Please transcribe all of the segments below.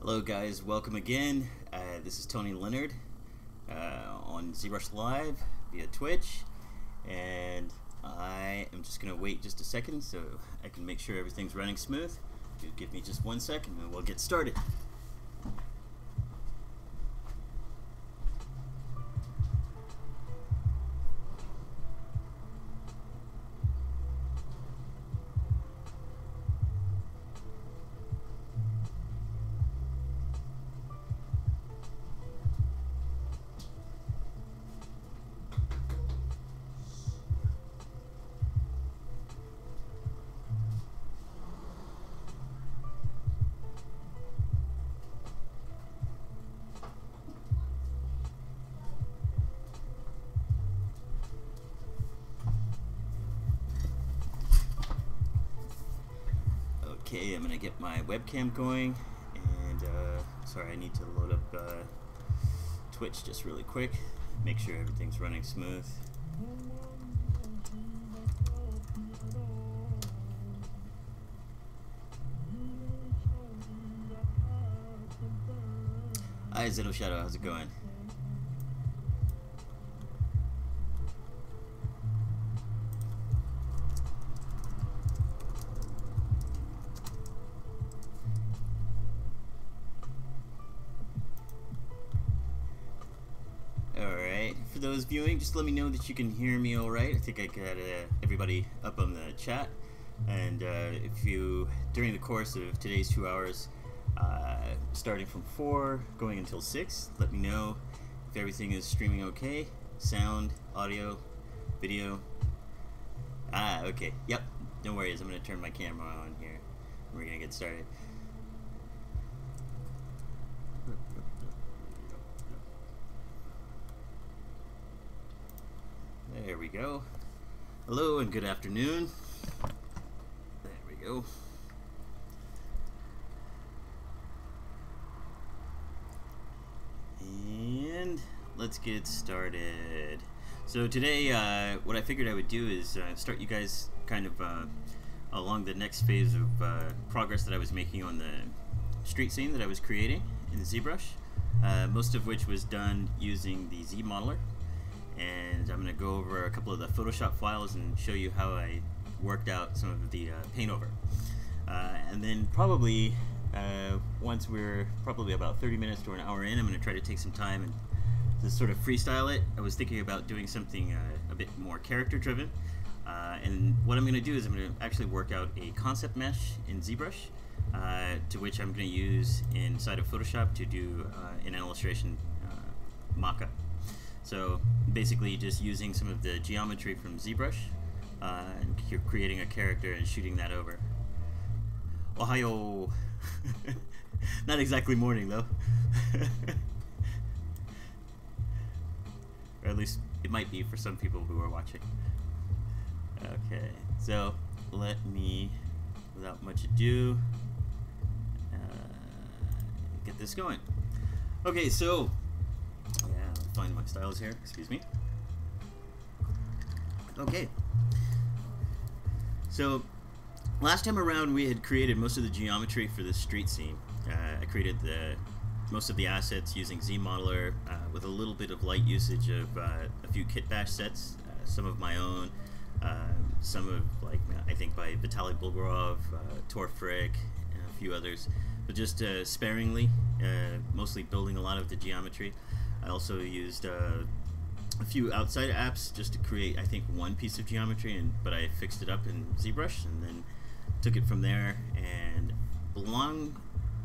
Hello guys, welcome again. This is Tony Leonard on ZBrush Live via Twitch, and I am just going to wait just a second so I can make sure everything's running smooth. You give me just 1 second and we'll get started. Okay, I'm going to get my webcam going, and sorry, I need to load up Twitch just really quick, make sure everything's running smooth. Hi Zeno Shadow, how's it going? For those viewing, just let me know that you can hear me all right. I think I got everybody up on the chat, and if you, during the course of today's 2 hours, starting from 4 going until 6, let me know if everything is streaming okay, sound, audio, video. Okay, yep, no worries, I'm going to turn my camera on here. We're going to get started. There we go. Hello and good afternoon. There we go. And let's get started. So today, what I figured I would do is start you guys kind of along the next phase of progress that I was making on the street scene that I was creating in ZBrush, most of which was done using the Z modeler. And I'm going to go over a couple of the Photoshop files and show you how I worked out some of the paint over. And then probably once we're probably about 30 minutes to an hour in, I'm going to try to take some time and just sort of freestyle it. I was thinking about doing something a bit more character driven. And what I'm going to do is I'm going to actually work out a concept mesh in ZBrush, to which I'm going to use inside of Photoshop to do an illustration mock-up. So basically just using some of the geometry from ZBrush and creating a character and shooting that over. Ohayo! Not exactly morning though. Or at least it might be for some people who are watching. Okay, so let me, without much ado, get this going. Okay, so find my styles here, excuse me. Okay, so last time around we had created most of the geometry for the street scene. I created most of the assets using Z modeler with a little bit of light usage of a few kit bash sets, some of my own, some of, like, I think by Vitaly Bulgarov, Tor Frick, and a few others, but just sparingly, mostly building a lot of the geometry. I also used a few outside apps just to create, I think, one piece of geometry, but I fixed it up in ZBrush and then took it from there. And along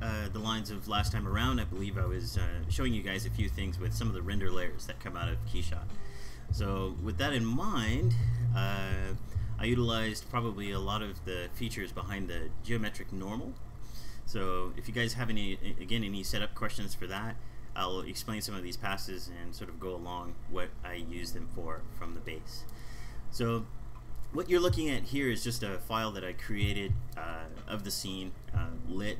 the lines of last time around, I believe I was showing you guys a few things with some of the render layers that come out of Keyshot. So with that in mind, I utilized probably a lot of the features behind the geometric normal. So if you guys have any setup questions for that, I'll explain some of these passes and sort of go along what I use them for from the base. So what you're looking at here is just a file that I created of the scene, lit,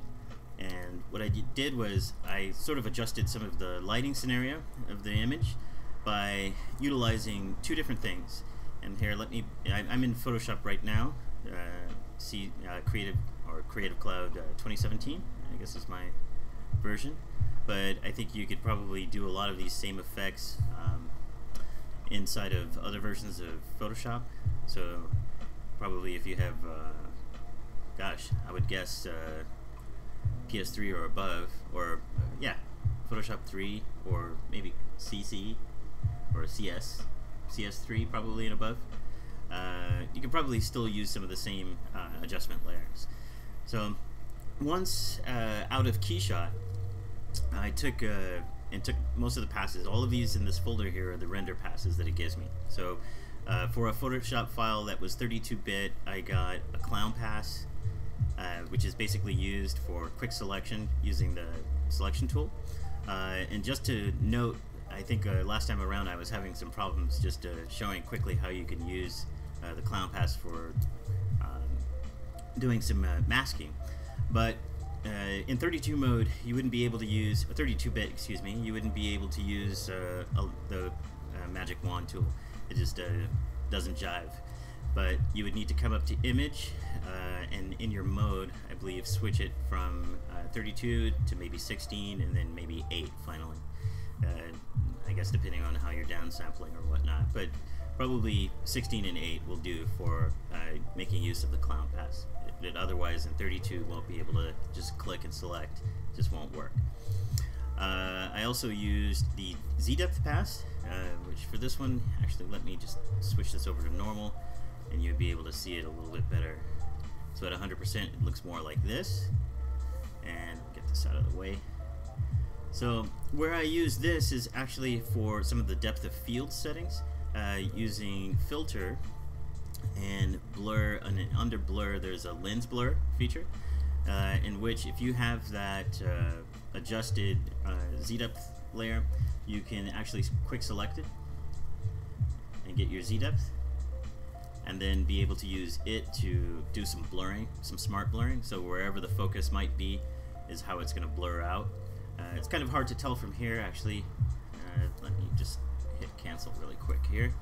and what I did was I sort of adjusted some of the lighting scenario of the image by utilizing two different things. And here, I'm in Photoshop right now, see Creative Cloud 2017, I guess is my version, but I think you could probably do a lot of these same effects inside of other versions of Photoshop. So probably if you have, gosh, I would guess PS3 or above, or yeah, Photoshop 3 or maybe CC or CS3 probably and above. You can probably still use some of the same adjustment layers. So once out of Keyshot, I took most of the passes. All of these in this folder here are the render passes that it gives me. So for a Photoshop file that was 32-bit, I got a clown pass, which is basically used for quick selection using the selection tool. And just to note, I think last time around I was having some problems just showing quickly how you can use the clown pass for doing some masking. But in 32 mode, you wouldn't be able to use 32-bit. Excuse me. You wouldn't be able to use the magic wand tool. It just doesn't jive. But you would need to come up to image, and in your mode, I believe, switch it from 32 to maybe 16, and then maybe 8 finally. I guess depending on how you're downsampling or whatnot. But probably 16 and 8 will do for making use of the clown pass. It otherwise in 32 won't be able to just click and select. It just won't work. I also used the Z-depth pass, which for this one, actually let me just switch this over to normal, and you'll be able to see it a little bit better. So at 100% it looks more like this, and get this out of the way. So where I use this is actually for some of the depth of field settings, using filter and blur, and under blur there's a lens blur feature, in which if you have that adjusted Z-depth layer, you can actually quick select it and get your Z-depth, and then be able to use it to do some blurring, some smart blurring. So wherever the focus might be is how it's going to blur out. It's kind of hard to tell from here actually. Let me just hit cancel really quick here,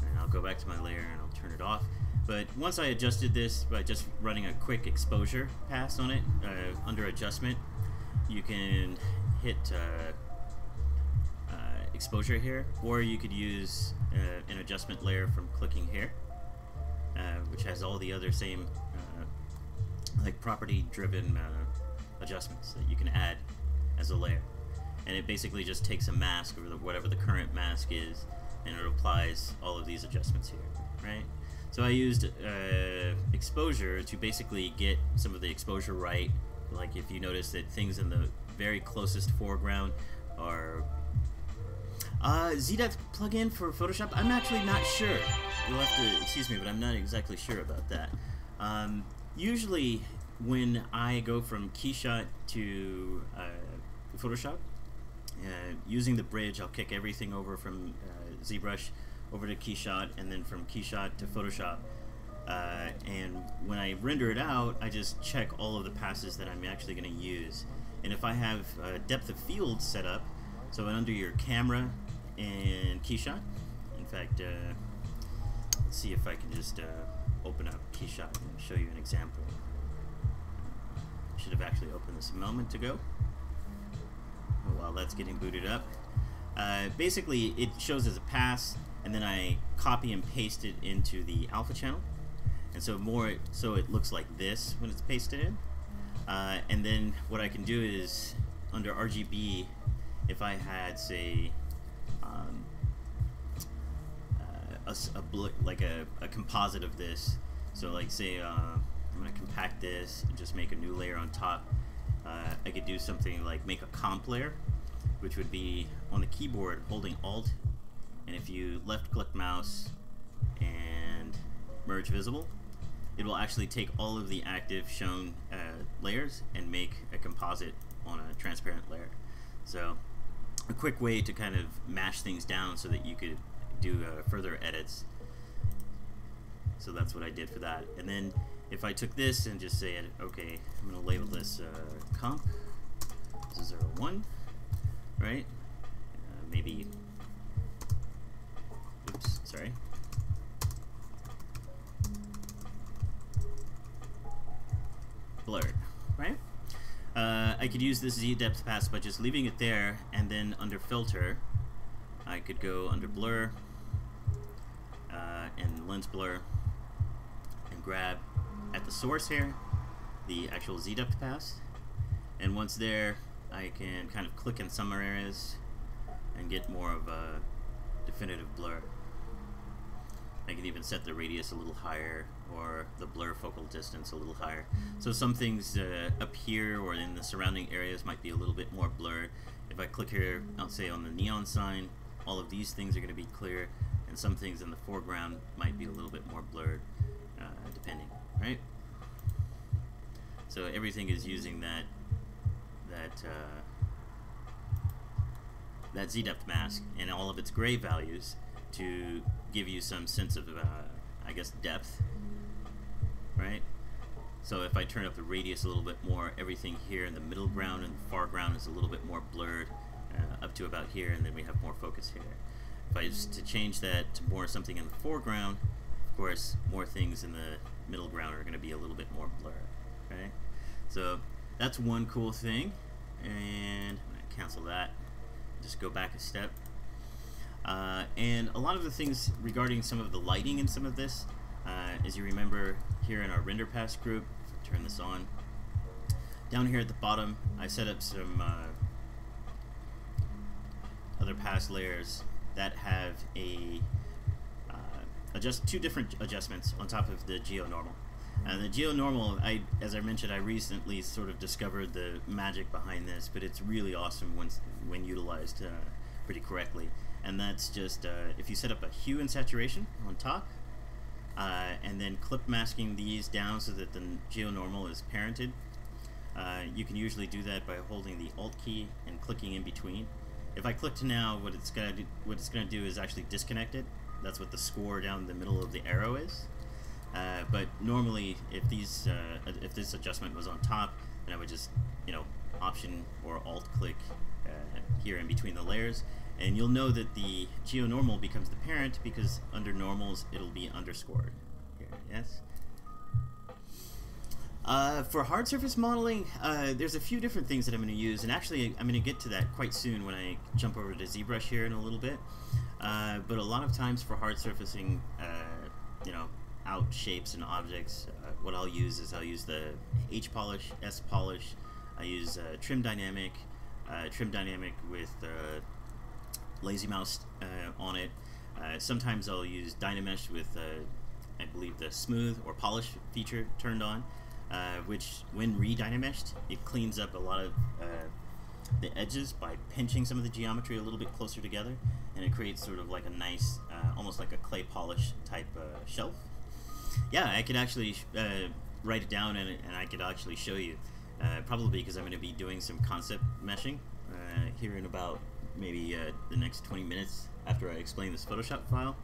and I'll go back to my layer and I'll turn it off. But once I adjusted this by just running a quick exposure pass on it, under adjustment, you can hit exposure here, or you could use an adjustment layer from clicking here, which has all the other same like property driven adjustments that you can add as a layer. And it basically just takes a mask, or whatever the current mask is, and it applies all of these adjustments here, right? So I used exposure to basically get some of the exposure right. Like if you notice that things in the very closest foreground are Z-depth plugin for Photoshop. I'm actually not sure. You'll have to excuse me, but I'm not exactly sure about that. Usually when I go from Keyshot to Photoshop, using the bridge, I'll kick everything over from ZBrush over to Keyshot, and then from Keyshot to Photoshop. And when I render it out, I just check all of the passes that I'm actually going to use. And if I have depth of field set up, so under your camera and Keyshot, in fact, let's see if I can just open up Keyshot and show you an example. I should have actually opened this a moment ago. While that's getting booted up, basically it shows as a pass, and then I copy and paste it into the alpha channel, and so it looks like this when it's pasted in. And then what I can do is under RGB, if I had say a composite of this, so like say I'm going to compact this and just make a new layer on top. I could do something like make a comp layer, which would be on the keyboard holding Alt, and if you left click mouse and merge visible, it will actually take all of the active shown layers and make a composite on a transparent layer. So a quick way to kind of mash things down so that you could do further edits. So that's what I did for that. And then if I took this and just say, okay, I'm going to label this comp 01, right? Maybe, oops, sorry. Blurred, right? I could use this Z depth pass by just leaving it there, and then under filter I could go under blur and lens blur and grab at the source here the actual Z depth pass, and once there I can kind of click in some areas and get more of a definitive blur. I can even set the radius a little higher or the blur focal distance a little higher. So some things up here or in the surrounding areas might be a little bit more blurred. If I click here, I'll say on the neon sign, all of these things are going to be clear, and some things in the foreground might be a little bit more blurred, depending, right? So everything is using that Z depth mask and all of its gray values to give you some sense of, I guess, depth, right? So if I turn up the radius a little bit more, everything here in the middle ground and the far ground is a little bit more blurred, up to about here, and then we have more focus here. If I was to change that to more something in the foreground, of course, more things in the middle ground are going to be a little bit more blurred, right? So that's one cool thing, and I'm going to cancel that. Just go back a step. And a lot of the things regarding some of the lighting in some of this, as you remember here in our render pass group, turn this on. Down here at the bottom, I set up some other pass layers that have a two different adjustments on top of the geonormal. The geonormal, as I mentioned, I recently sort of discovered the magic behind this, but it's really awesome when utilized pretty correctly. And that's just if you set up a hue and saturation on top, and then clip masking these down so that the geonormal is parented. You can usually do that by holding the Alt key and clicking in between. If I click to now, what it's gonna do is actually disconnect it. That's what the score down the middle of the arrow is. But normally, if this adjustment was on top, then I would just, Option or Alt click here in between the layers, and you'll know that the geonormal becomes the parent because under normals it'll be underscored. Here, yes. For hard surface modeling, there's a few different things that I'm going to use, and actually I'm going to get to that quite soon when I jump over to ZBrush here in a little bit. But a lot of times for hard surfacing, out shapes and objects, what I'll use is the H polish, S polish. I use trim dynamic with lazy mouse on it. Sometimes I'll use Dynamesh with I believe the smooth or polish feature turned on, which when re-dynameshed, it cleans up a lot of the edges by pinching some of the geometry a little bit closer together, and it creates sort of like a nice, almost like a clay polish type shelf. Yeah, I could actually write it down and I could actually show you, probably because I'm going to be doing some concept meshing here in about maybe the next 20 minutes after I explain this Photoshop file.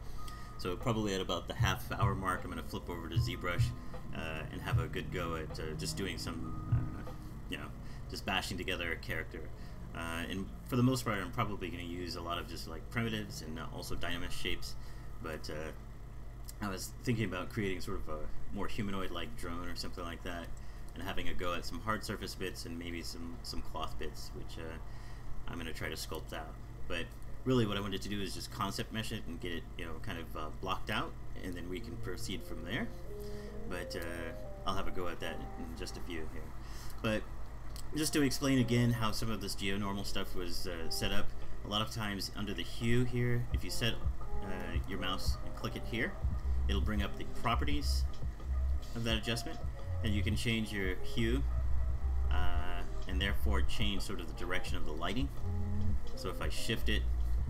So probably at about the half-hour mark, I'm going to flip over to ZBrush and have a good go at just doing some, just bashing together a character. And for the most part, I'm probably going to use a lot of just like primitives and also Dynamesh shapes. But I was thinking about creating sort of a more humanoid-like drone or something like that, and having a go at some hard surface bits and maybe some cloth bits, which I'm going to try to sculpt out. But really what I wanted to do is just concept mesh it and get it, kind of blocked out, and then we can proceed from there. But I'll have a go at that in just a few here. But just to explain again how some of this geonormal stuff was set up, a lot of times under the hue here, if you set your mouse and click it here, it'll bring up the properties of that adjustment, and you can change your hue and therefore change sort of the direction of the lighting. So if I shift it,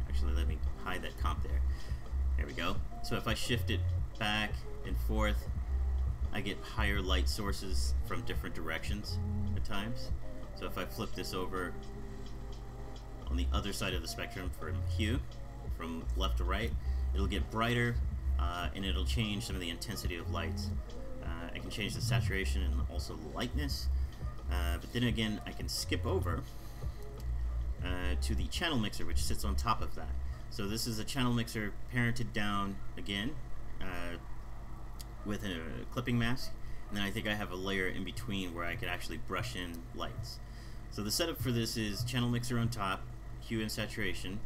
actually let me hide that comp there. There we go. So if I shift it back and forth, I get higher light sources from different directions at times. So if I flip this over on the other side of the spectrum from hue, from left to right, it'll get brighter and it'll change some of the intensity of lights. I can change the saturation and also the lightness, but then again I can skip over to the channel mixer, which sits on top of that. So this is a channel mixer parented down again with a clipping mask, and then I think I have a layer in between where I could actually brush in lights. So the setup for this is channel mixer on top, hue and saturation.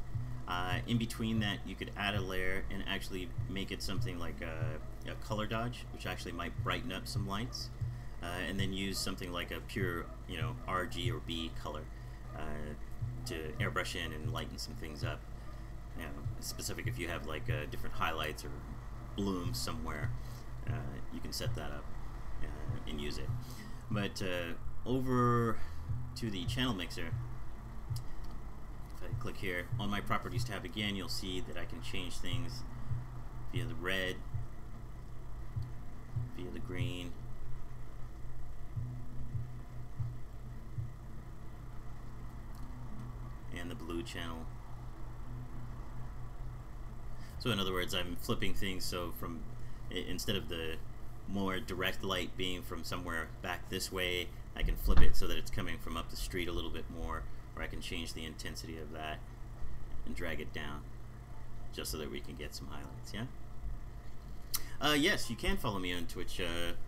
In between that, you could add a layer and actually make it something like a color dodge, which actually might brighten up some lights, and then use something like a pure, RG or B color to airbrush in and lighten some things up. Specific if you have like different highlights or blooms somewhere, you can set that up and use it. But over to the channel mixer, if I click here on my properties tab again, you'll see that I can change things via the red, via the green, and the blue channel. So in other words, I'm flipping things so from, instead of the more direct light being from somewhere back this way, I can flip it so that it's coming from up the street a little bit more, or I can change the intensity of that and drag it down just so that we can get some highlights, yeah? Yes, you can follow me on Twitch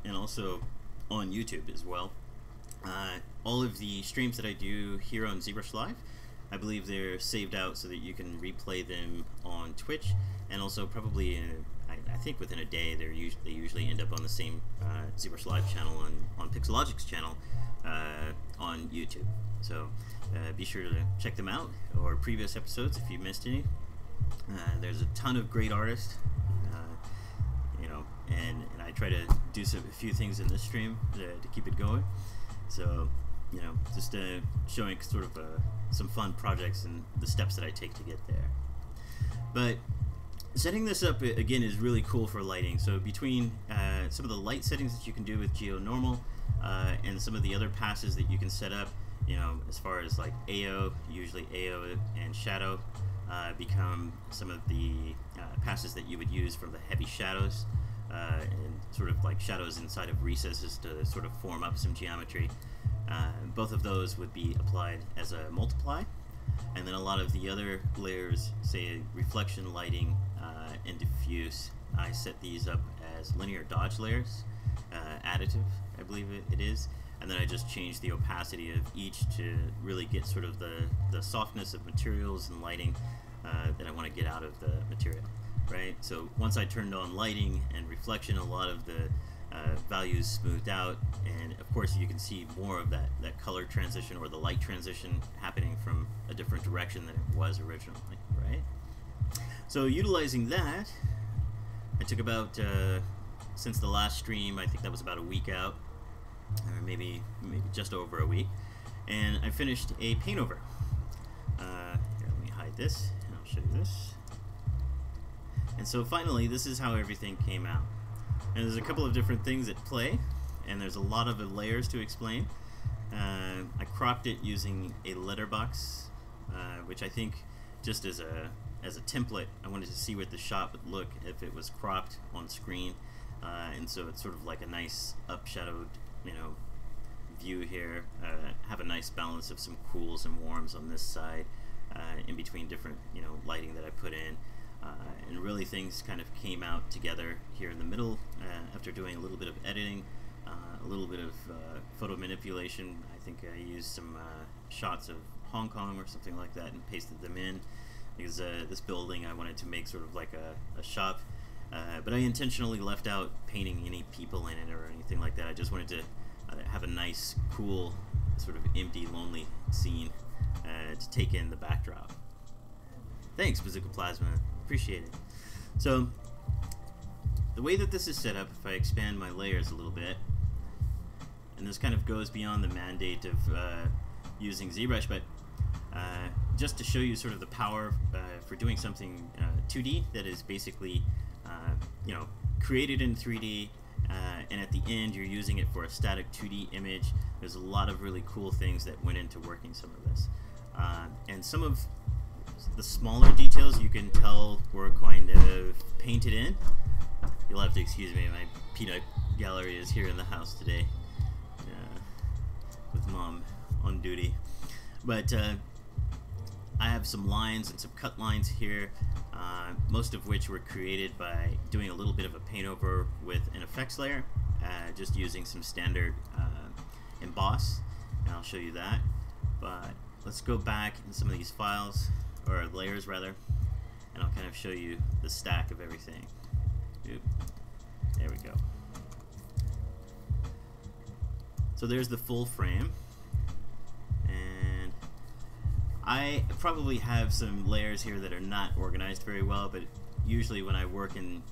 and also on YouTube as well. All of the streams that I do here on ZBrush Live, I believe they're saved out so that you can replay them on Twitch, and also probably I think within a day they usually end up on the same ZBrush Live channel on Pixelogic's channel on YouTube. So be sure to check them out, or previous episodes if you missed any. There's a ton of great artists, and I try to do a few things in this stream to keep it going. So just showing sort of some fun projects and the steps that I take to get there. But setting this up again is really cool for lighting. So between some of the light settings that you can do with GeoNormal and some of the other passes that you can set up, as far as like AO, usually AO and shadow become some of the passes that you would use for the heavy shadows and sort of like shadows inside of recesses to sort of form up some geometry. Both of those would be applied as a multiply, and then a lot of the other layers, say reflection, lighting, and diffuse, I set these up as linear dodge layers, additive, I believe it is, and then I just change the opacity of each to really get sort of the softness of materials and lighting that I want to get out of the material, right? So once I turned on lighting and reflection, a lot of the values smoothed out, and of course you can see more of that color transition or the light transition happening from a different direction than it was originally, right? So utilizing that, I took about, since the last stream, I think that was about a week out, or maybe just over a week, and I finished a paint over. Here, let me hide this, and I'll show you this. And so finally, this is how everything came out. And there's a couple of different things at play, and there's a lot of layers to explain. I cropped it using a letterbox, which I think just as a template, I wanted to see what the shot would look if it was cropped on screen, and so it's sort of like a nice upshadowed, view here. Have a nice balance of some cools and warms on this side, in between different, lighting that I put in. And really things kind of came out together here in the middle after doing a little bit of editing, a little bit of photo manipulation. I think I used some shots of Hong Kong or something like that and pasted them in, because this building I wanted to make sort of like a shop, but I intentionally left out painting any people in it or anything like that. I just wanted to have a nice, cool, sort of empty, lonely scene to take in the backdrop. Thanks, Bazooka Plasma. Appreciate it. So, the way that this is set up, if I expand my layers a little bit, and this kind of goes beyond the mandate of using ZBrush, but just to show you sort of the power for doing something 2D that is basically, created in 3D, and at the end you're using it for a static 2D image. There's a lot of really cool things that went into working some of this. And some of the smaller details you can tell were kind of painted in. You'll have to excuse me, my peanut gallery is here in the house today with Mom on duty. But I have some lines and some cut lines here, most of which were created by doing a little bit of a paint over with an effects layer, just using some standard emboss, and I'll show you that. but let's go back in some of these files, or layers rather, and I'll kind of show you the stack of everything. Oop. There we go. So there's the full frame, and I probably have some layers here that are not organized very well, but usually when I work in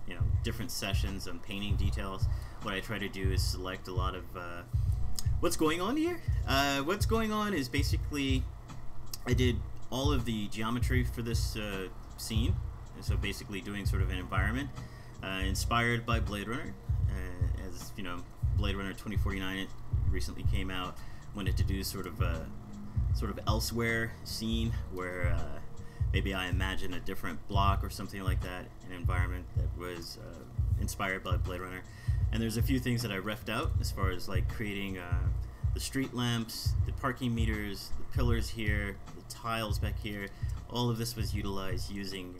different sessions on painting details, what I try to do is select a lot of what's going on here. What's going on is basically I did all of the geometry for this scene, so basically doing sort of an environment inspired by Blade Runner. As you know, Blade Runner 2049 it recently came out, wanted to do sort of elsewhere scene where maybe I imagine a different block or something like that, an environment that was inspired by Blade Runner. And there's a few things that I refed out as far as like creating the street lamps, the parking meters, the pillars here, the tiles back here. All of this was utilized using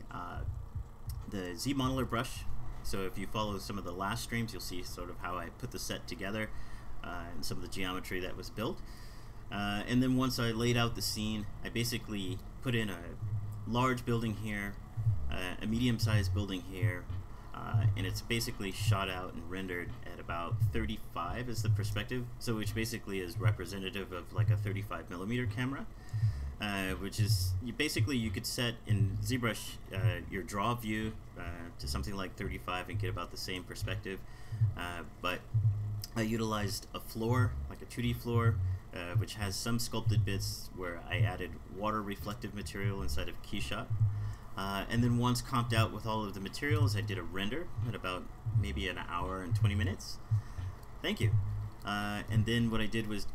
the ZModeler brush. So if you follow some of the last streams, you'll see sort of how I put the set together and some of the geometry that was built. And then once I laid out the scene, I basically put in a large building here, a medium-sized building here, and it's basically shot out and rendered at about 35 as the perspective, so which basically is representative of like a 35mm camera, which is you could set in ZBrush your draw view to something like 35 and get about the same perspective, but I utilized a floor, like a 2D floor, which has some sculpted bits where I added water reflective material inside of Keyshot. And then once comped out with all of the materials, I did a render at about maybe an hour and 20 minutes. Thank you. And then what I did was,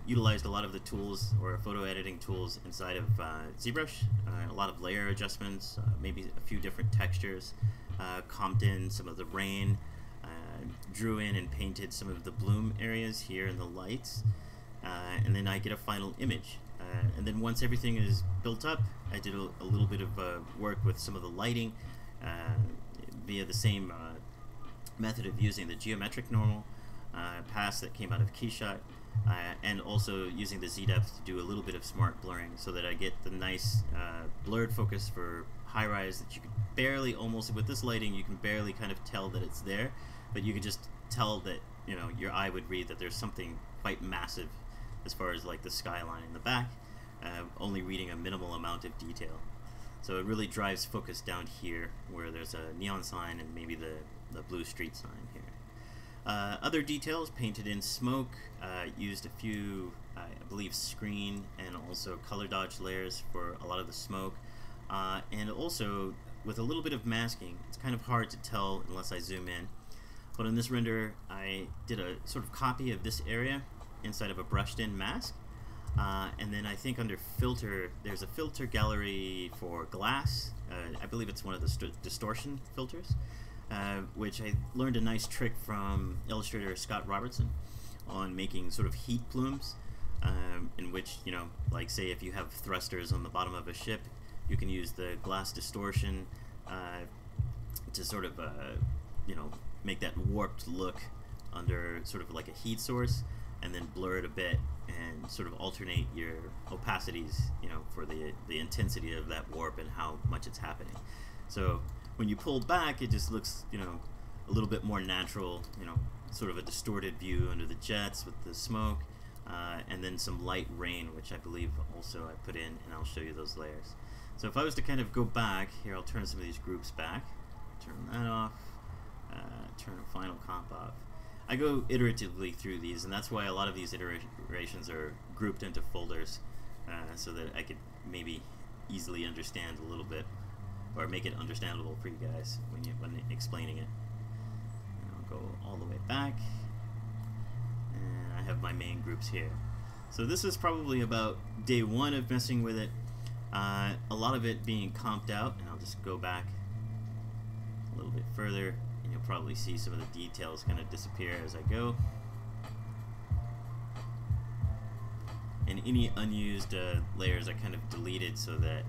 utilized a lot of the tools or photo editing tools inside of ZBrush, a lot of layer adjustments, maybe a few different textures, comped in some of the rain, drew in and painted some of the bloom areas here in the lights, and then I get a final image. And then once everything is built up, I did a little bit of work with some of the lighting via the same method of using the geometric normal pass that came out of Keyshot, and also using the Z-depth to do a little bit of smart blurring so that I get the nice blurred focus for high-rise that you could barely, almost with this lighting, you can barely kind of tell that it's there, but you could just tell that your eye would read that there's something quite massive as far as like the skyline in the back, only reading a minimal amount of detail. So it really drives focus down here where there's a neon sign and maybe the blue street sign here. Other details painted in smoke, used a few, I believe, screen and also color dodge layers for a lot of the smoke, and also with a little bit of masking. It's kind of hard to tell unless I zoom in, but in this render I did a sort of copy of this area inside of a brushed in mask, and then I think under filter there's a filter gallery for glass. I believe it's one of the distortion filters, which I learned a nice trick from illustrator Scott Robertson on making sort of heat plumes, in which, like say if you have thrusters on the bottom of a ship, you can use the glass distortion to sort of make that warped look under sort of like a heat source, and then blur it a bit and sort of alternate your opacities, for the intensity of that warp and how much it's happening. So when you pull back, it just looks, a little bit more natural, sort of a distorted view under the jets with the smoke, and then some light rain, which I believe also I put in, and I'll show you those layers. So if I was to kind of go back, here I'll turn some of these groups back, turn that off, turn a final comp off. I go iteratively through these, and that's why a lot of these iterations are grouped into folders, so that I could maybe easily understand a little bit, or make it understandable for you guys when explaining it. And I'll go all the way back, and I have my main groups here. So this is probably about day one of messing with it. A lot of it being comped out, and I'll just go back a little bit further, and you'll probably see some of the details kind of disappear as I go. And any unused layers I kind of deleted so that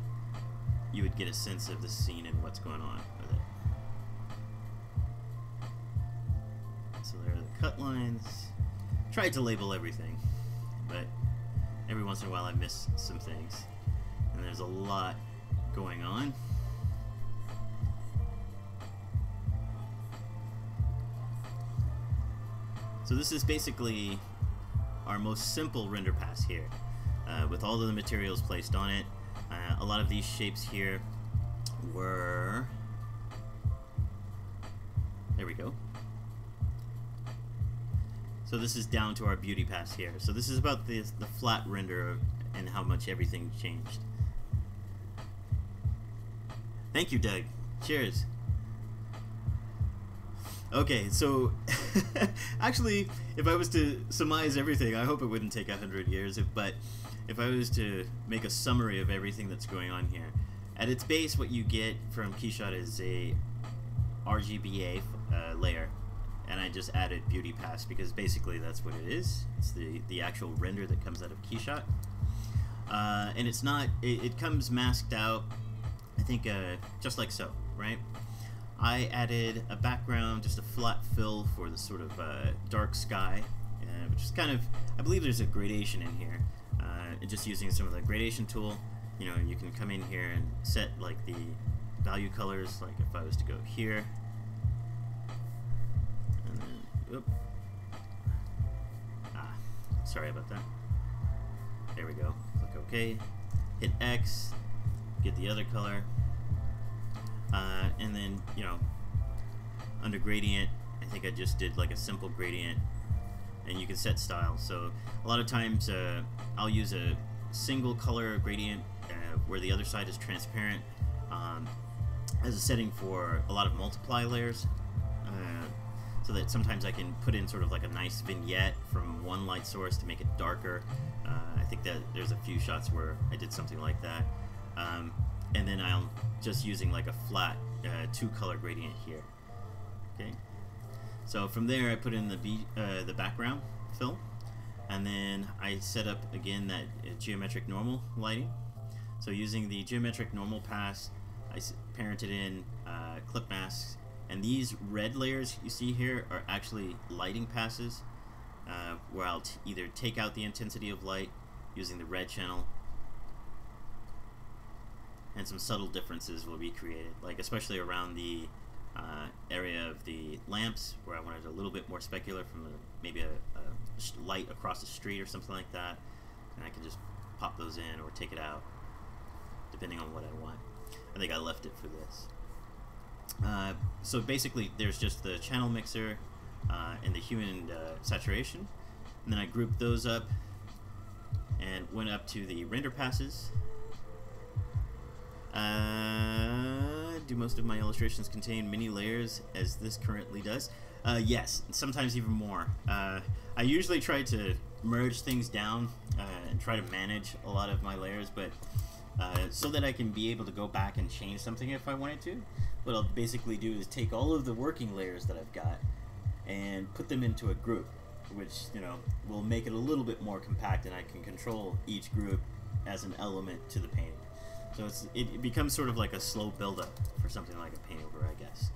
you would get a sense of the scene and what's going on with it. So there are the cut lines. Tried to label everything, but every once in a while I miss some things, and there's a lot going on. So this is basically our most simple render pass here, with all of the materials placed on it. A lot of these shapes here were... There we go. So this is down to our beauty pass here. So this is about the flat render and how much everything changed. Thank you, Doug. Cheers. Okay, so actually, if I was to surmise everything, I hope it wouldn't take 100 years, but if I was to make a summary of everything that's going on here, at its base, what you get from Keyshot is a RGBA layer, and I just added Beauty Pass because basically that's what it is. It's the actual render that comes out of Keyshot, and it's not. It comes masked out, I think, just like so, right? I added a background, just a flat fill for the sort of dark sky, which is kind of, I believe there's a gradation in here. Just using some of the gradation tool, you know, you can come in here and set like the value colors, like if I was to go here, and then, sorry about that. There we go. Click OK, hit X, get the other color. And then, you know, under gradient, I think I just did like a simple gradient, and you can set style. So a lot of times I'll use a single color gradient where the other side is transparent as a setting for a lot of multiply layers, so that sometimes I can put in sort of like a nice vignette from one light source to make it darker. I think that there's a few shots where I did something like that. And then I'm just using like a flat two-color gradient here. Okay. So from there, I put in the background fill, and then I set up again that geometric normal lighting. So using the geometric normal pass, I parented in clip masks, and these red layers you see here are actually lighting passes, where I'll either take out the intensity of light using the red channel, and some subtle differences will be created, like especially around the area of the lamps, where I wanted a little bit more specular from maybe a light across the street or something like that, and I can just pop those in or take it out depending on what I want. I think I left it for this. So basically there's just the channel mixer and the hue and saturation, and then I grouped those up and went up to the render passes. Do most of my illustrations contain many layers, as this currently does? Yes, sometimes even more. I usually try to merge things down and try to manage a lot of my layers, but so that I can be able to go back and change something if I wanted to. What I'll basically do is take all of the working layers that I've got and put them into a group, which, you know, will make it a little bit more compact, and I can control each group as an element to the painting. So it becomes sort of like a slow build-up for something like a paint over, I guess.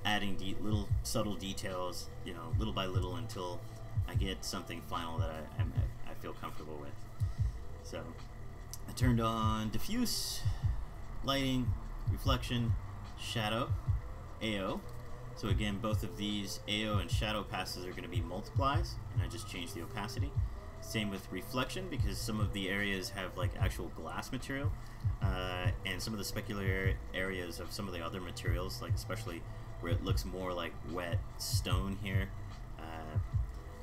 Adding little subtle details, you know, little by little, until I get something final that I feel comfortable with. So I turned on diffuse, lighting, reflection, shadow, AO. So again, both of these AO and shadow passes are going to be multiplies, and I just changed the opacity. Same with reflection, because some of the areas have like actual glass material, and some of the specular areas of some of the other materials, like especially where it looks more like wet stone here,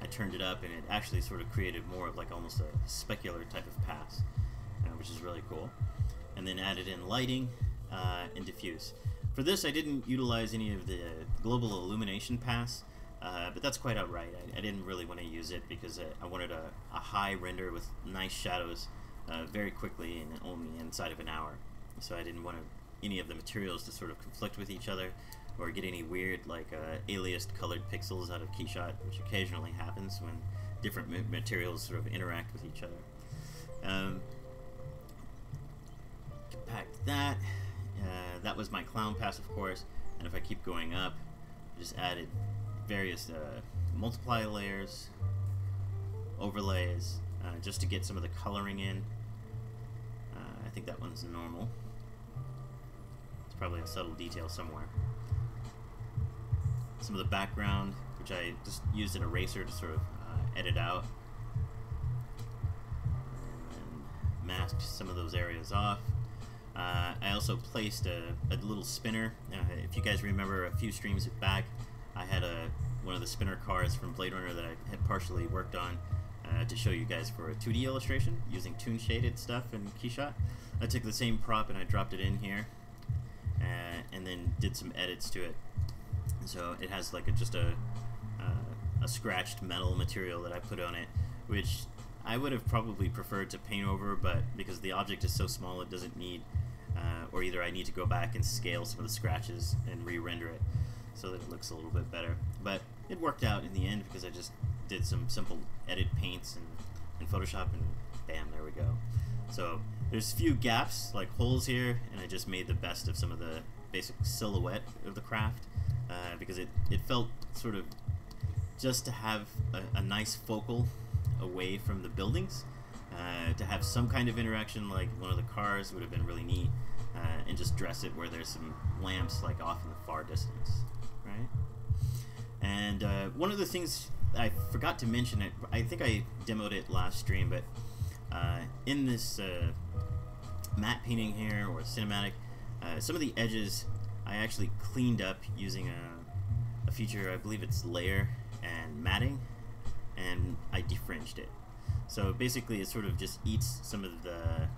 I turned it up, and it actually sort of created more of like almost a specular type of pass, which is really cool. And then added in lighting and diffuse. For this, I didn't utilize any of the global illumination pass, but that's quite outright. I didn't really want to use it because I wanted a high render with nice shadows very quickly and only inside of an hour. So I didn't want any of the materials to sort of conflict with each other or get any weird like aliased colored pixels out of Keyshot, which occasionally happens when different materials sort of interact with each other. Compact that. That was my clown pass, of course, and if I keep going up, I just added various multiply layers, overlays, just to get some of the coloring in. I think that one's normal. It's probably a subtle detail somewhere. Some of the background, which I just used an eraser to sort of edit out. And masked some of those areas off. I also placed a little spinner. If you guys remember a few streams back, I had one of the spinner cars from Blade Runner that I had partially worked on to show you guys for a 2D illustration using toon shaded stuff in Keyshot. I took the same prop and I dropped it in here and then did some edits to it. So it has like just a scratched metal material that I put on it, which I would have probably preferred to paint over, but because the object is so small, it doesn't need, or either I need to go back and scale some of the scratches and re-render it so that it looks a little bit better. But it worked out in the end because I just did some simple edit paints in Photoshop, and bam, there we go. So there's a few gaps, like holes here, and I just made the best of some of the basic silhouette of the craft because it felt sort of just to have a nice focal away from the buildings, to have some kind of interaction like one of the cars would have been really neat, and just dress it where there's some lamps like off in the far distance, right? And one of the things I forgot to mention, I think I demoed it last stream, but in this matte painting here, or cinematic, some of the edges I actually cleaned up using a feature, I believe it's layer and matting, and I defringed it. So basically it sort of just eats some of the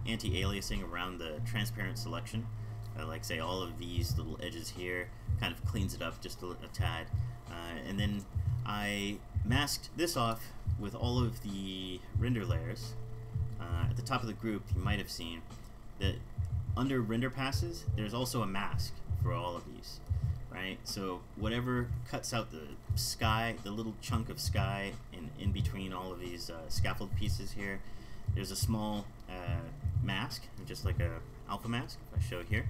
anti-aliasing around the transparent selection. Like say all of these little edges here, kind of cleans it up just a tad. And then I masked this off with all of the render layers. At the top of the group, you might have seen that under render passes, there's also a mask for all of these, right? So whatever cuts out the sky, the little chunk of sky in between all of these scaffold pieces here, there's a small mask, just like a alpha mask. If I show here,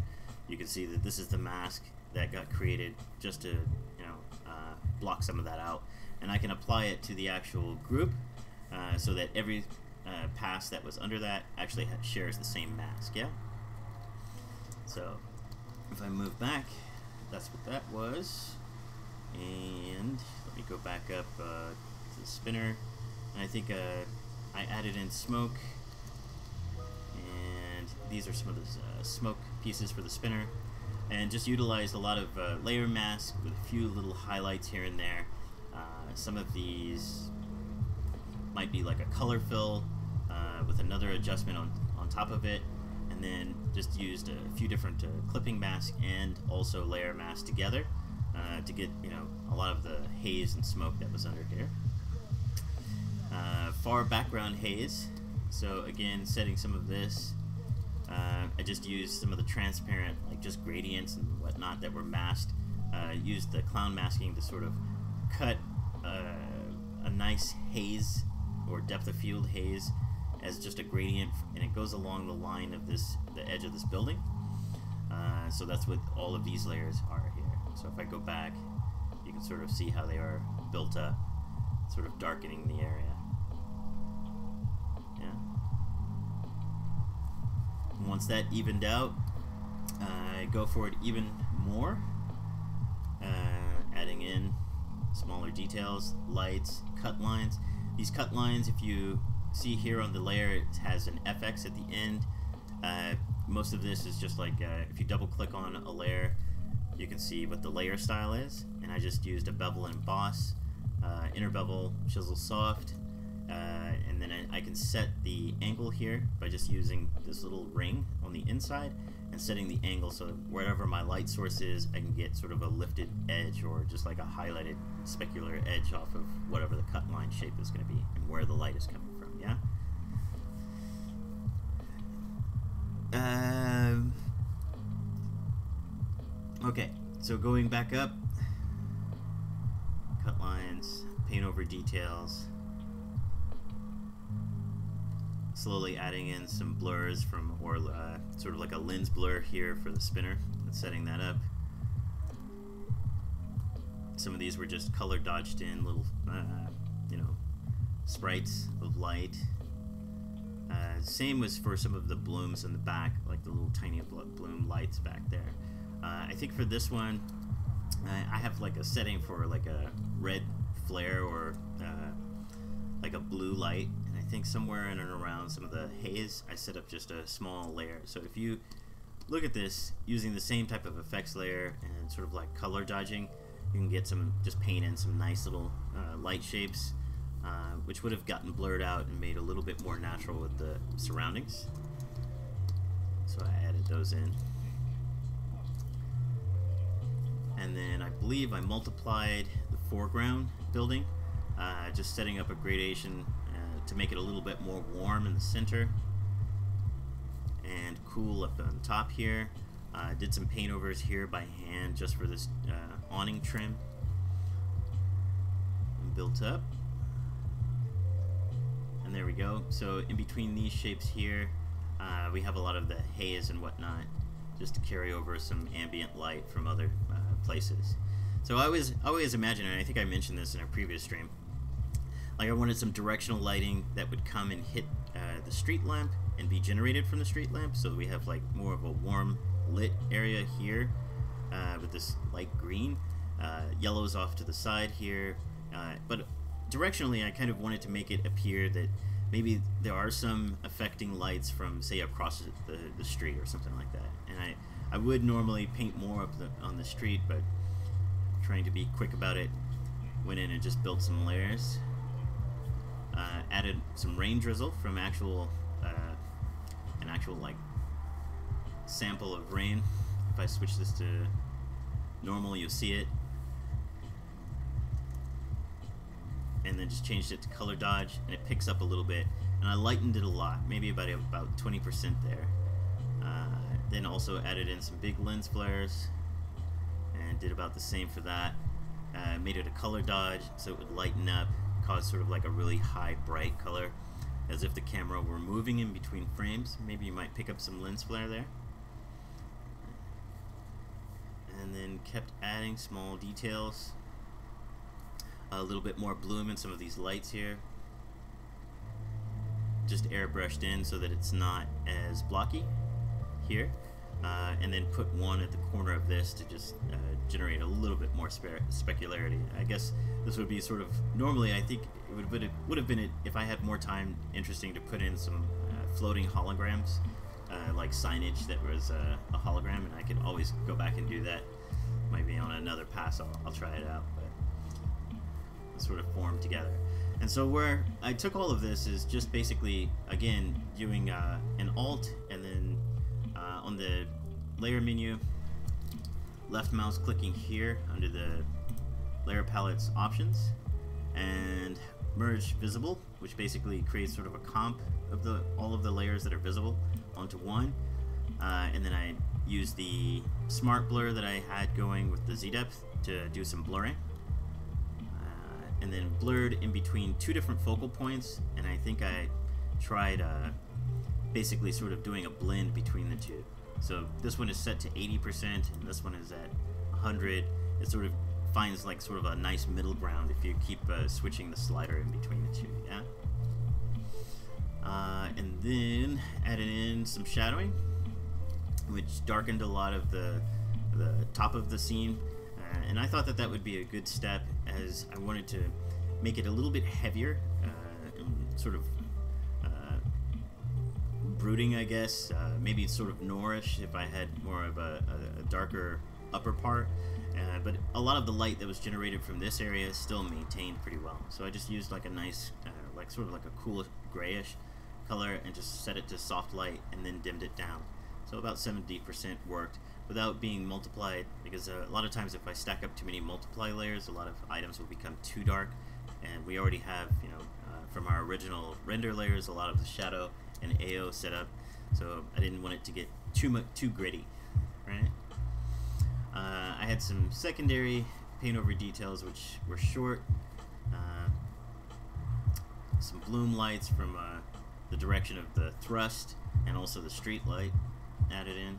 you can see that this is the mask that got created just to, block some of that out, and I can apply it to the actual group so that every pass that was under that actually shares the same mask. Yeah. So if I move back, that's what that was, and let me go back up to the spinner, and I think I added in smoke, and these are some of the smoke pieces for the spinner, and just utilized a lot of layer mask with a few little highlights here and there. Some of these might be like a color fill with another adjustment on top of it, and then just used a few different clipping masks and also layer masks together to get a lot of the haze and smoke that was under here. Far background haze, so again setting some of this. I just used some of the transparent, like just gradients and whatnot that were masked. Used the clown masking to sort of cut a nice haze or depth of field haze as just a gradient, and it goes along the line of the edge of this building. So that's what all of these layers are here. So if I go back, you can sort of see how they are built up, sort of darkening the area. Yeah. And once that evened out, I go for it even more, adding in smaller details, lights, cut lines. These cut lines, if you see here on the layer, it has an FX at the end. Most of this is just like if you double click on a layer, you can see what the layer style is, and I just used a bevel and emboss, inner bevel, chisel soft, and then I can set the angle here by just using this little ring on the inside and setting the angle so that wherever my light source is, I can get sort of a lifted edge or just like a highlighted specular edge off of whatever the cut line shape is going to be and where the light is coming from. Yeah. Okay, so going back up, cut lines, paint over details, slowly adding in some blurs from, or sort of like a lens blur here for the spinner, and setting that up. Some of these were just color dodged in little, sprites of light. Same was for some of the blooms in the back, like the little tiny bloom lights back there. I think for this one, I have like a setting for like a red flare or like a blue light, and I think somewhere in and around some of the haze, I set up just a small layer. So if you look at this using the same type of effects layer and sort of like color dodging, you can get some, just paint in some nice little light shapes, which would have gotten blurred out and made a little bit more natural with the surroundings. So I added those in. And then I believe I multiplied the foreground building, just setting up a gradation to make it a little bit more warm in the center and cool up on top here. Did some paint overs here by hand just for this awning trim. And built up. And there we go. So in between these shapes here, we have a lot of the haze and whatnot, just to carry over some ambient light from other places. So I always imagine, and I think I mentioned this in a previous stream, like I wanted some directional lighting that would come and hit the street lamp and be generated from the street lamp, so that we have like more of a warm lit area here with this light green. Yellow's off to the side here, but directionally I kind of wanted to make it appear that maybe there are some affecting lights from, say, across the street or something like that. And I would normally paint more up on the street, but trying to be quick about it, went in and just built some layers. Added some rain drizzle from an actual like sample of rain. If I switch this to normal, you'll see it. And then just changed it to color dodge, and it picks up a little bit. And I lightened it a lot, maybe about 20% there. Then also added in some big lens flares, and did about the same for that. Made it a color dodge so it would lighten up, cause sort of like a really high bright color, as if the camera were moving in between frames. Maybe you might pick up some lens flare there. And then kept adding small details. A little bit more bloom in some of these lights here. Just airbrushed in so that it's not as blocky here. And then put one at the corner of this to just generate a little bit more specularity. I guess this would be sort of, normally I think it would have been, if I had more time, interesting to put in some floating holograms, like signage that was a hologram, and I could always go back and do that. Might be on another pass, I'll try it out. Sort of formed together. And so where I took all of this is just basically, again, doing an Alt, and then on the layer menu, left mouse clicking here under the layer palette's options, and merge visible, which basically creates sort of a comp of all of the layers that are visible onto one. And then I use the smart blur that I had going with the Z depth to do some blurring. And then blurred in between two different focal points, and I think I tried basically sort of doing a blend between the two. So this one is set to 80% and this one is at 100. It sort of finds like sort of a nice middle ground if you keep switching the slider in between the two, yeah? And then added in some shadowing, which darkened a lot of the top of the scene. And I thought that that would be a good step, as I wanted to make it a little bit heavier, and sort of brooding, I guess. Maybe sort of Noirish if I had more of a darker upper part. But a lot of the light that was generated from this area still maintained pretty well. So I just used like a nice, like sort of like a cool grayish color, and just set it to soft light and then dimmed it down. So about 70% worked without being multiplied, because a lot of times if I stack up too many multiply layers, a lot of items will become too dark, and we already have, you know, from our original render layers, a lot of the shadow and AO set up, so I didn't want it to get too gritty, right? I had some secondary paint over details which were short, some bloom lights from the direction of the thrust, and also the street light added in.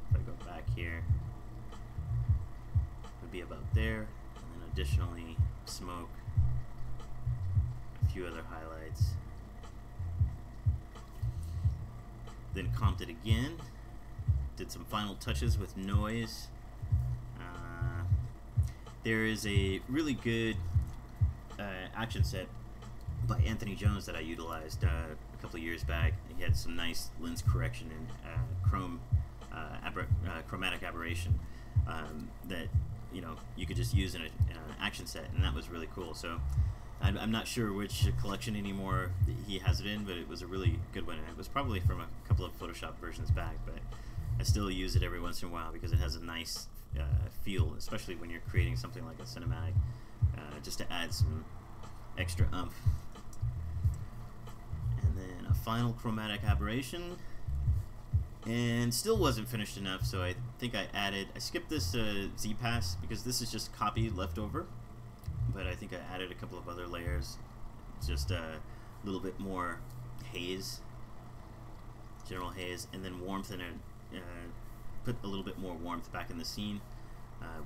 If I go back here, it would be about there, and then additionally smoke few other highlights. Then comped it again. Did some final touches with noise. There is a really good action set by Anthony Jones that I utilized a couple of years back. He had some nice lens correction and chromatic aberration that you could just use in an action set, and that was really cool. So I'm not sure which collection anymore he has it in, but it was a really good one. It was probably from a couple of Photoshop versions back, but I still use it every once in a while because it has a nice feel, especially when you're creating something like a cinematic, just to add some extra oomph. And then a final chromatic aberration, and still wasn't finished enough, so I think I skipped this Z pass because this is just copy left over, but I think I added a couple of other layers, just a little bit more haze, general haze, and then warmth in it. Put a little bit more warmth back in the scene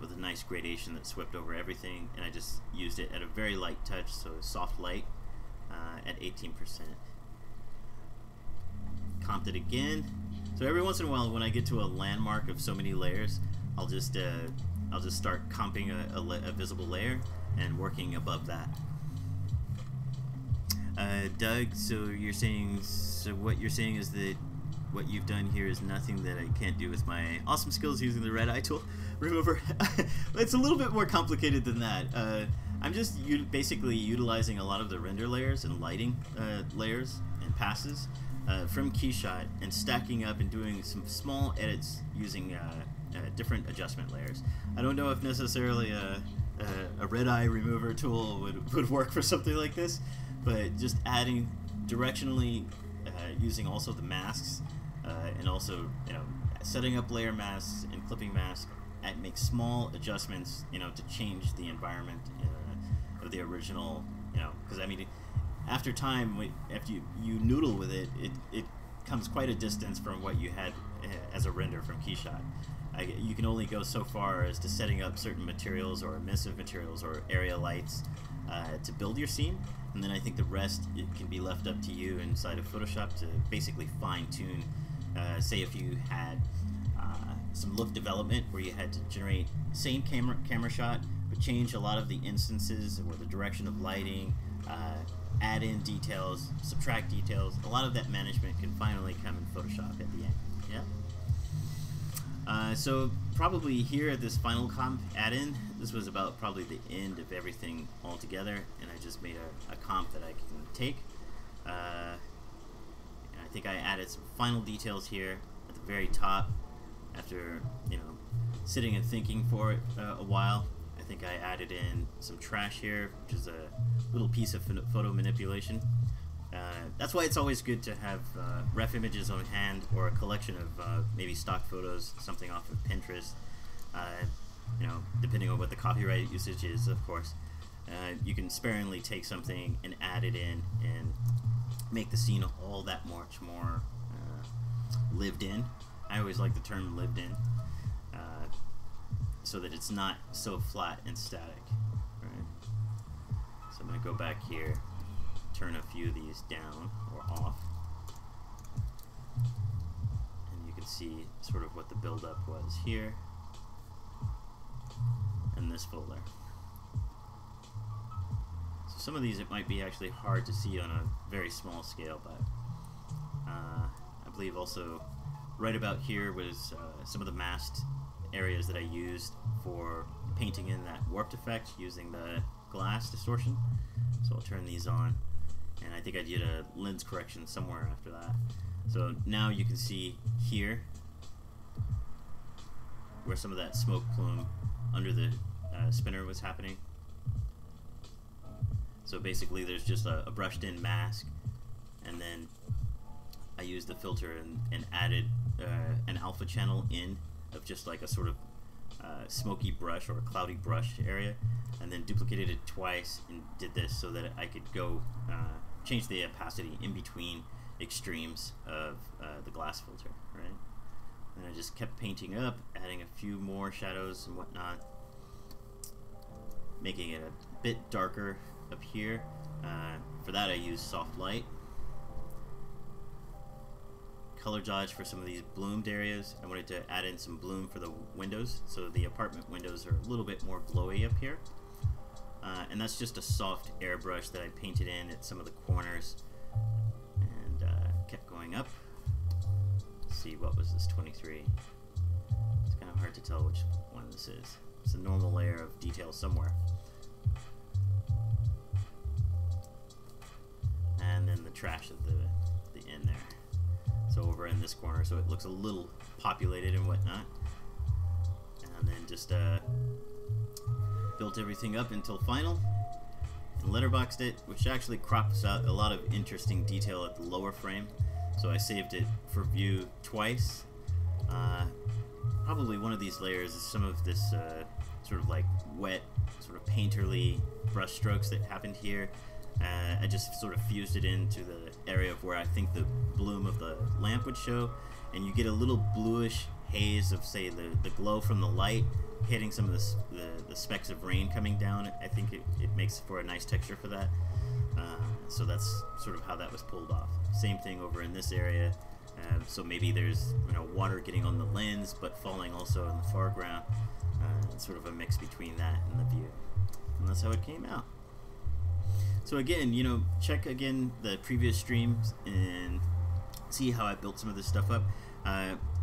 with a nice gradation that swept over everything, and I just used it at a very light touch, so soft light at 18%. Comped it again. So every once in a while, when I get to a landmark of so many layers, I'll just start comping a visible layer and working above that. Doug, so what you're saying is that what you've done here is nothing that I can't do with my awesome skills using the red eye tool remover. It's a little bit more complicated than that. I'm just basically utilizing a lot of the render layers and lighting layers and passes from Keyshot and stacking up and doing some small edits using different adjustment layers. I don't know if necessarily a red eye remover tool would work for something like this, but just adding directionally, using also the masks, and also setting up layer masks and clipping masks, and make small adjustments to change the environment of the original, because I mean, after time, after you noodle with it, it comes quite a distance from what you had as a render from Keyshot. You can only go so far as to setting up certain materials or emissive materials or area lights to build your scene, and then I think the rest it can be left up to you inside of Photoshop to basically fine-tune. Say if you had some look development where you had to generate same camera shot but change a lot of the instances or the direction of lighting, add in details, subtract details, a lot of that management can finally come in Photoshop at the end. Yeah. So probably here at this final comp add-in, this was about probably the end of everything altogether, and I just made a comp that I can take. I think I added some final details here at the very top after sitting and thinking for it a while. I think I added in some trash here, which is a little piece of photo manipulation. That's why it's always good to have ref images on hand or a collection of maybe stock photos, something off of Pinterest. Depending on what the copyright usage is, of course. You can sparingly take something and add it in and make the scene all that much more lived in. I always like the term lived in, so that it's not so flat and static. Right? So I'm going to go back here, turn a few of these down or off, and you can see sort of what the buildup was here in this folder. So some of these it might be actually hard to see on a very small scale, but I believe also right about here was some of the masked areas that I used for painting in that warped effect using the glass distortion. So I'll turn these on, and I think I did a lens correction somewhere after that. So now you can see here where some of that smoke plume under the spinner was happening. So basically there's just a brushed in mask, and then I used the filter and added an alpha channel in of just like a sort of smoky brush or a cloudy brush area, and then duplicated it twice and did this so that I could go change the opacity in between extremes of the glass filter, right? And I just kept painting up, adding a few more shadows and whatnot, making it a bit darker up here, For that I use soft light. Color dodge for some of these bloomed areas. I wanted to add in some bloom for the windows, so the apartment windows are a little bit more glowy up here. And that's just a soft airbrush that I painted in at some of the corners and kept going up. Let's see, what was this 23? It's kind of hard to tell which one this is. It's a normal layer of detail somewhere. And then the trash at the end there. So over in this corner, so it looks a little populated and whatnot. And then just built everything up until final and letterboxed it, which actually crops out a lot of interesting detail at the lower frame. So I saved it for view twice. Probably one of these layers is some of this sort of like wet, sort of painterly brush strokes that happened here. I just sort of fused it into the area of where I think the bloom of the lamp would show, and you get a little bluish haze of, say, the glow from the light hitting some of the specks of rain coming down. I think it makes for a nice texture for that. So that's sort of how that was pulled off. Same thing over in this area. So maybe there's water getting on the lens, but falling also in the foreground. It's sort of a mix between that and the view. And that's how it came out. So again, check again the previous streams and see how I built some of this stuff up.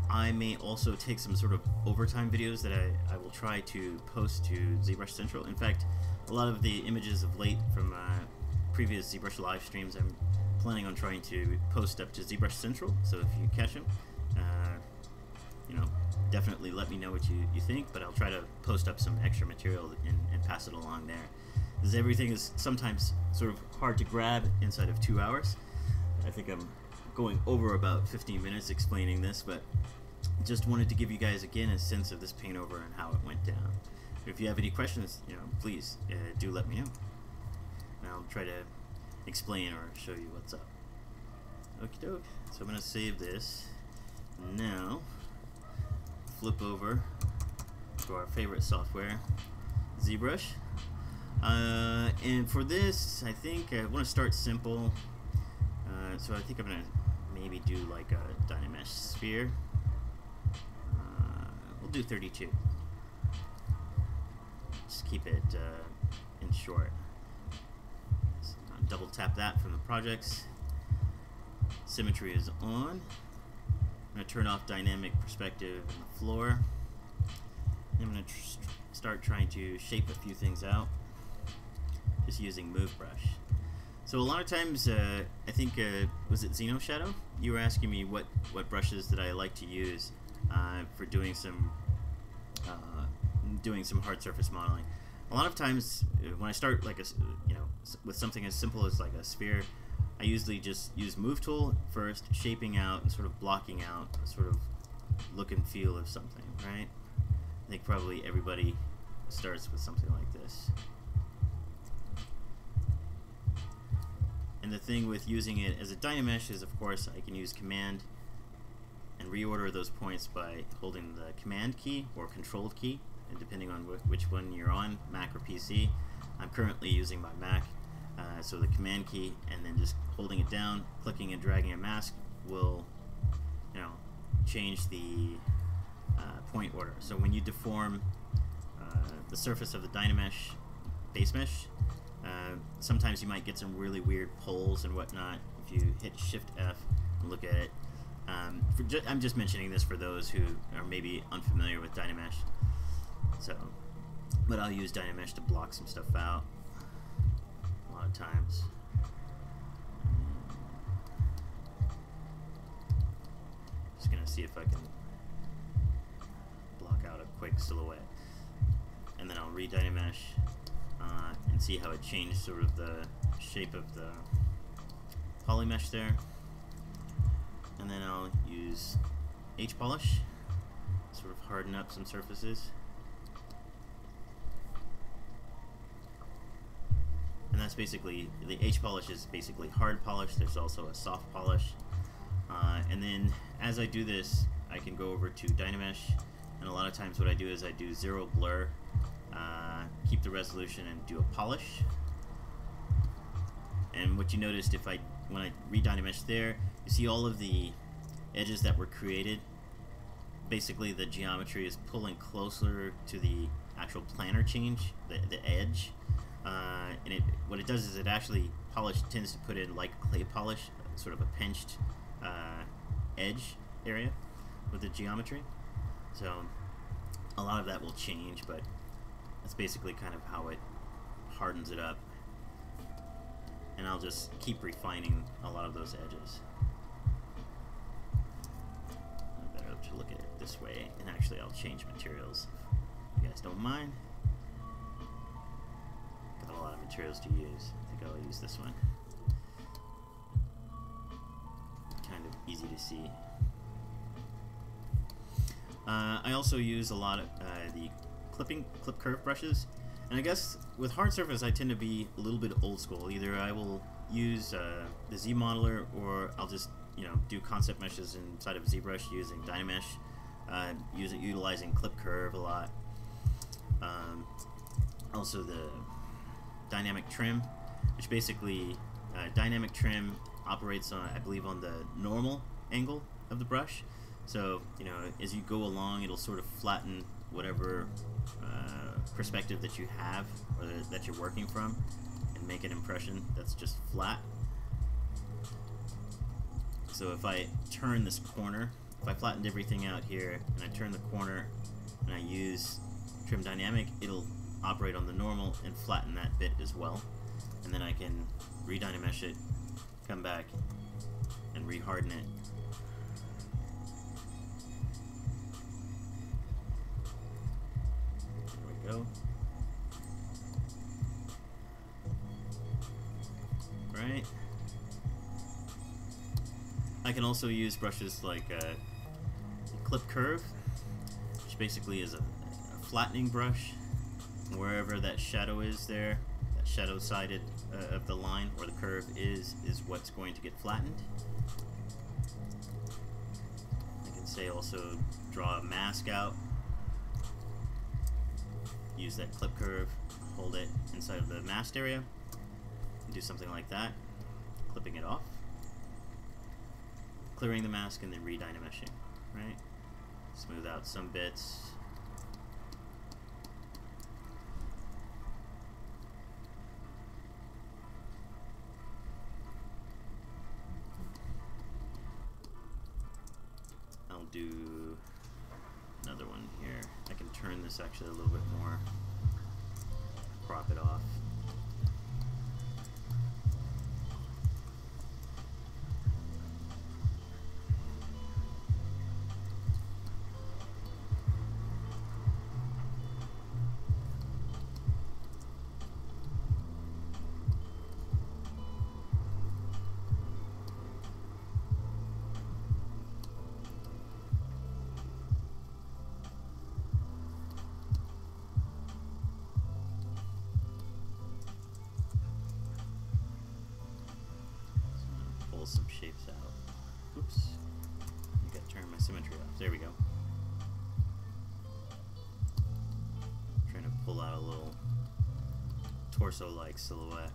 I may also take some sort of overtime videos that I will try to post to ZBrush Central. In fact, a lot of the images of late from previous ZBrush live streams I'm planning on trying to post up to ZBrush Central. So if you catch them, definitely let me know what you think, but I'll try to post up some extra material and pass it along there. Because everything is sometimes sort of hard to grab inside of 2 hours. I think I'm going over about 15 minutes explaining this, but just wanted to give you guys again a sense of this paint over and how it went down. If you have any questions, please do let me know, and I'll try to explain or show you what's up. Okie doke. So I'm going to save this. Now flip over to our favorite software, ZBrush. And for this, I think I want to start simple. So I think I'm going to maybe do like a Dynamesh sphere. We'll do 32. Just keep it in short. So double tap that from the projects. Symmetry is on. I'm going to turn off dynamic perspective on the floor. I'm going to start trying to shape a few things out, just using Move Brush. So a lot of times, I think, was it Xeno Shadow? You were asking me what brushes that I like to use for doing some hard surface modeling. A lot of times, when I start like with something as simple as like a sphere, I usually just use Move Tool first, shaping out and sort of blocking out a sort of look and feel of something, right? I think probably everybody starts with something like this. And the thing with using it as a Dynamesh is, of course, I can use Command and reorder those points by holding the Command key or Control key, and depending on which one you're on, Mac or PC. I'm currently using my Mac, so the Command key, and then just holding it down, clicking and dragging a mask will, change the point order. So when you deform the surface of the Dynamesh base mesh, sometimes you might get some really weird pulls and whatnot if you hit Shift F and look at it. I'm just mentioning this for those who are maybe unfamiliar with Dynamesh. But I'll use Dynamesh to block some stuff out a lot of times. Just gonna see if I can block out a quick silhouette, and then I'll re-Dynamesh and see how it changed sort of the shape of the polymesh there. And then I'll use H-polish, sort of harden up some surfaces. And that's basically, the H-polish is basically hard polish. There's also a soft polish. And then as I do this, I can go over to Dynamesh, and a lot of times what I do is I do 0 blur, keep the resolution, and do a polish. And what you noticed when I redynamesh there, you see all of the edges that were created. Basically, the geometry is pulling closer to the actual planar change, the edge. And what it does is it actually tends to put in like clay polish, sort of a pinched edge area with the geometry. So a lot of that will change, but that's basically kind of how it hardens it up. And I'll just keep refining a lot of those edges. Better to look at it this way, and actually I'll change materials if you guys don't mind. Got a lot of materials to use. I think I'll use this one. Kind of easy to see. I also use a lot of the clip curve brushes, and I guess with hard surface I tend to be a little bit old school. Either I will use the Z modeler, or I'll just do concept meshes inside of ZBrush using Dynamesh, utilizing clip curve a lot. Also the dynamic trim, which basically dynamic trim operates on, I believe, on the normal angle of the brush. So as you go along, it'll sort of flatten whatever perspective that you have or that you're working from, and make an impression that's just flat. So if I turn this corner, if I flattened everything out here and I turn the corner and I use trim dynamic, it'll operate on the normal and flatten that bit as well. And then I can redynamesh it, come back and reharden it. There we go. Right. I can also use brushes like clip curve, which basically is a flattening brush. Wherever that shadow is there, that shadow sided of the line or the curve is what's going to get flattened. I can say also draw a mask out, use that clip curve, hold it inside of the masked area, and do something like that, clipping it off, clearing the mask, and then redynameshing, right? Smooth out some bits. I'll do another one here. I can turn this actually a little bit more, crop it off. Some shapes out. Oops. I gotta turn my symmetry off. There we go. Trying to pull out a little torso-like silhouette.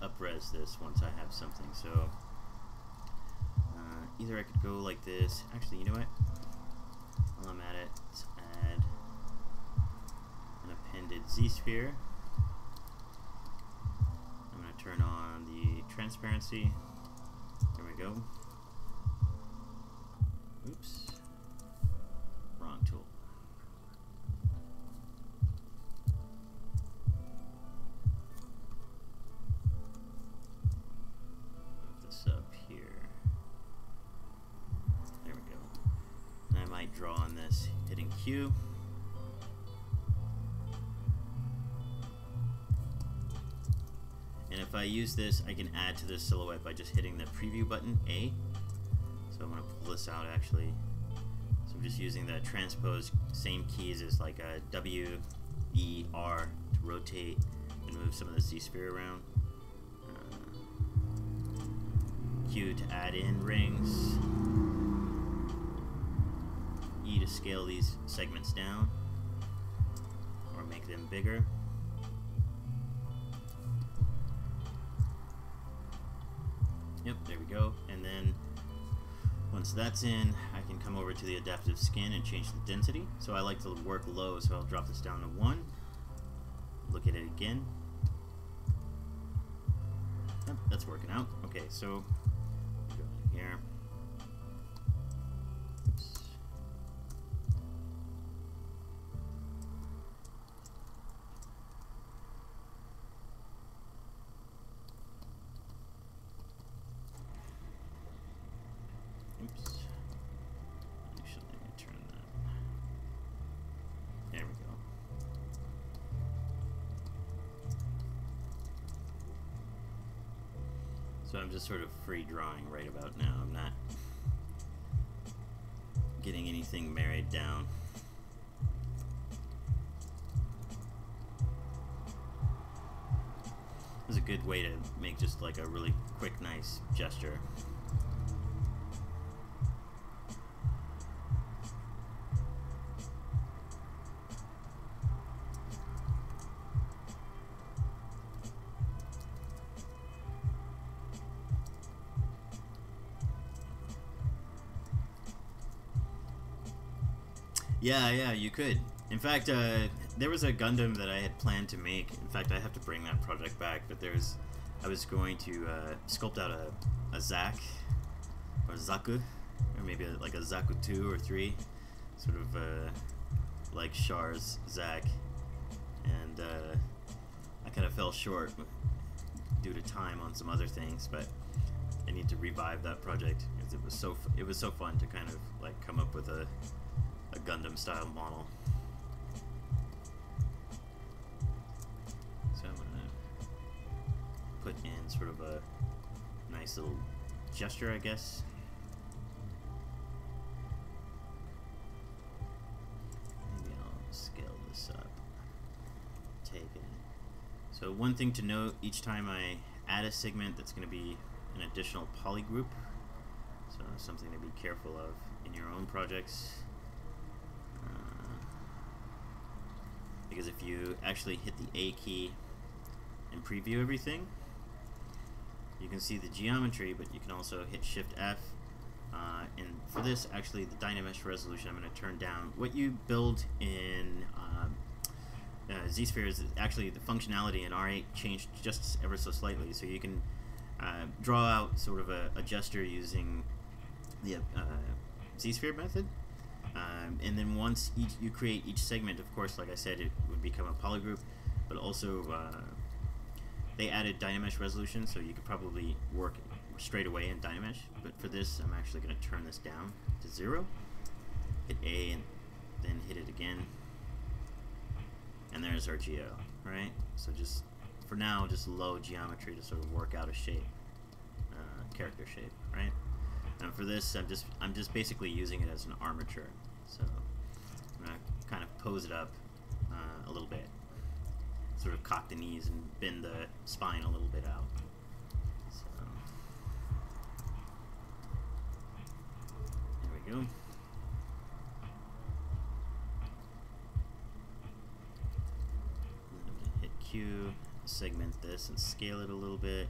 Up-res this once I have something, so either I could go like this. Actually, you know what? While I'm at it, let's add an appended ZSphere. I'm going to turn on the transparency. There we go. Oops. Wrong tool. Draw on this, hitting Q. And if I use this, I can add to this silhouette by just hitting the preview button, A. So I'm going to pull this out actually. So I'm just using the transpose, same keys as like a W, E, R to rotate, and move some of the Z-sphere around. Q to add in rings. E to scale these segments down or make them bigger. Yep, there we go. And then once that's in, I can come over to the adaptive skin and change the density. So I like to work low, so I'll drop this down to 1. Look at it again. Yep, that's working out. Okay, so go in here. Oops. Oops. Actually, let me turn that. There we go. So I'm just sort of free drawing right about now. I'm not getting anything married down. This is a good way to make just like a really quick, nice gesture. Yeah, you could. In fact, there was a Gundam that I had planned to make. In fact, I have to bring that project back, but I was going to sculpt out a Zack, or Zaku, or maybe like a Zaku 2 or 3, sort of like Char's Zack, and I kind of fell short due to time on some other things, but I need to revive that project because it was so fun to kind of like come up with a Gundam style model. So I'm gonna put in sort of a nice little gesture, I guess. Maybe I'll scale this up. Take it. So one thing to note, each time I add a segment, that's going to be an additional polygroup. So something to be careful of in your own projects. Because if you actually hit the A key and preview everything, you can see the geometry, but you can also hit Shift F. And for this, actually, the Dynamesh resolution, I'm going to turn down. What you build in ZSpheres, actually the functionality in R8 changed just ever so slightly. So you can draw out sort of a gesture using the ZSphere method. And then once you create each segment, of course, like I said, it would become a polygroup, but also they added Dynamesh resolution, so you could probably work straight away in Dynamesh. But for this, I'm actually going to turn this down to 0, hit A, and then hit it again. And there's our geo, right? So just, for now, just low geometry to sort of work out a shape, character shape, right? And for this, I'm just basically using it as an armature. So I'm gonna kind of pose it up a little bit, sort of cock the knees and bend the spine a little bit out. So there we go. And then I'm gonna hit Q, segment this, and scale it a little bit.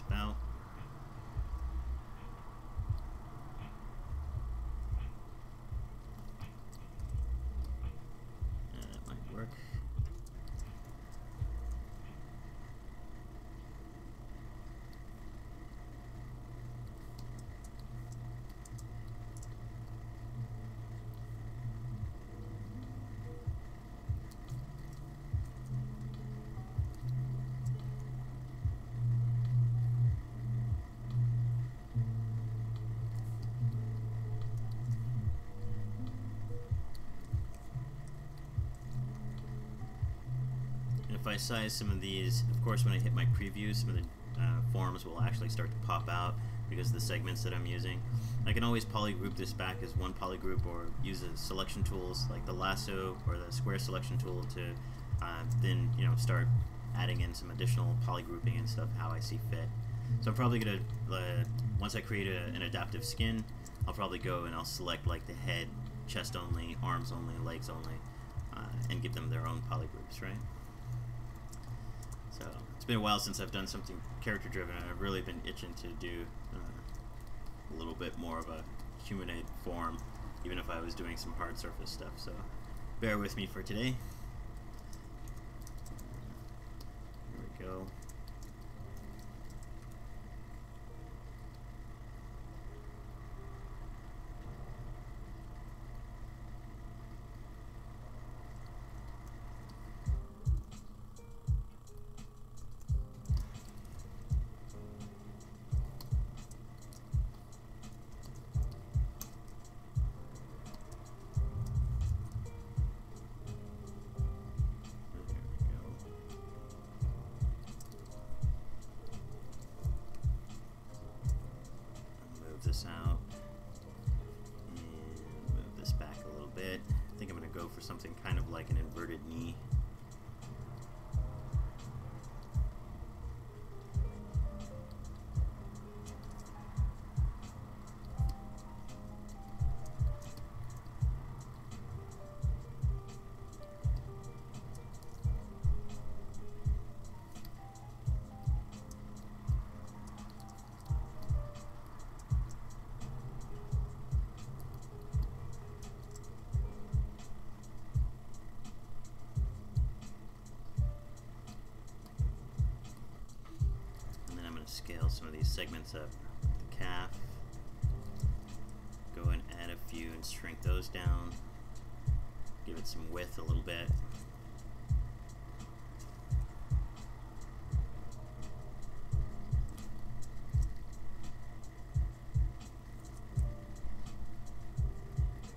About. That might work. If I size some of these, of course when I hit my preview, some of the forms will actually start to pop out. because of the segments that I'm using. I can always polygroup this back as one polygroup, or use the selection tools like the lasso or the square selection tool to then start adding in some additional polygrouping and stuff how I see fit. So I'm probably gonna once I create an adaptive skin, I'll probably go and I'll select like the head, chest only, arms only, legs only, and give them their own polygroups, right? So it's been a while since I've done something character driven, and I've really been itching to do a little bit more of a humanoid form, even if I was doing some hard surface stuff. So bear with me for today. Here we go. This out and move this back a little bit. I think I'm going to go for something kind of like an inverted knee. Scale some of these segments up. The calf, go and add a few and shrink those down, give it some width a little bit.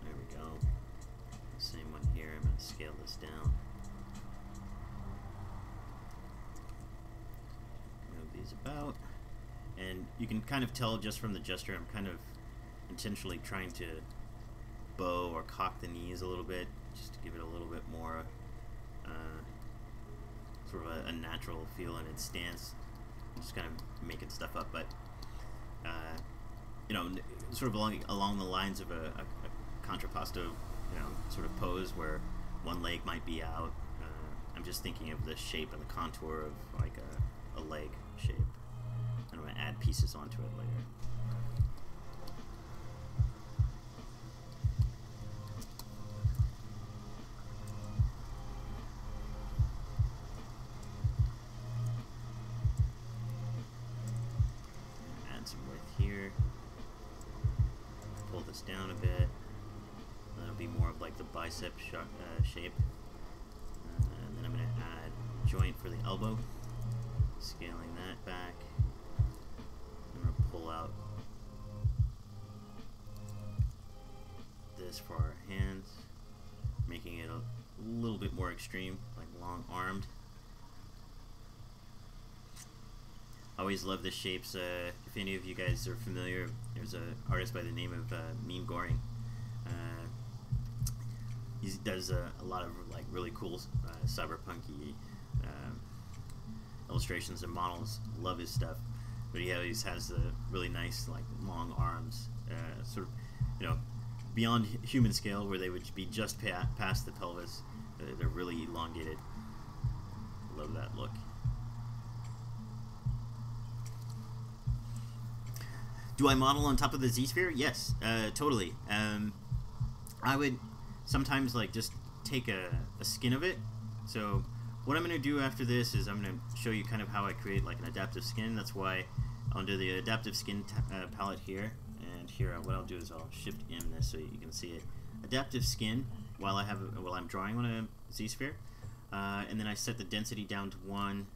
There we go. Same one here. I'm going to scale this down. Move these about. And you can kind of tell just from the gesture, I'm kind of intentionally trying to bow or cock the knees a little bit, just to give it a little bit more sort of a natural feel in its stance. I'm just kind of making stuff up, but sort of along the lines of a contrapposto, sort of pose where one leg might be out. I'm just thinking of the shape and the contour of like a leg shape. I'm going to add pieces onto it later. Add some width here. Pull this down a bit. That'll be more of like the bicep shape. And then I'm going to add joint for the elbow. Scaling that back. I'm going to pull out this for our hands, making it a little bit more extreme, like long-armed. I always love the shapes. If any of you guys are familiar, there's an artist by the name of Meme Goring. He does a lot of like really cool cyberpunky illustrations and models. Love his stuff. But he always has the really nice, like, long arms, sort of, beyond human scale, where they would be just past the pelvis. They're really elongated. Love that look. Do I model on top of the ZSphere? Yes, totally. I would sometimes, like, just take a skin of it. So what I'm going to do after this is I'm going to show you kind of how I create like an adaptive skin. That's why I'll do the adaptive skin palette here. And here, what I'll do is I'll shift in this so you can see it. Adaptive skin while I'm drawing on a Z-sphere. And then I set the density down to 1,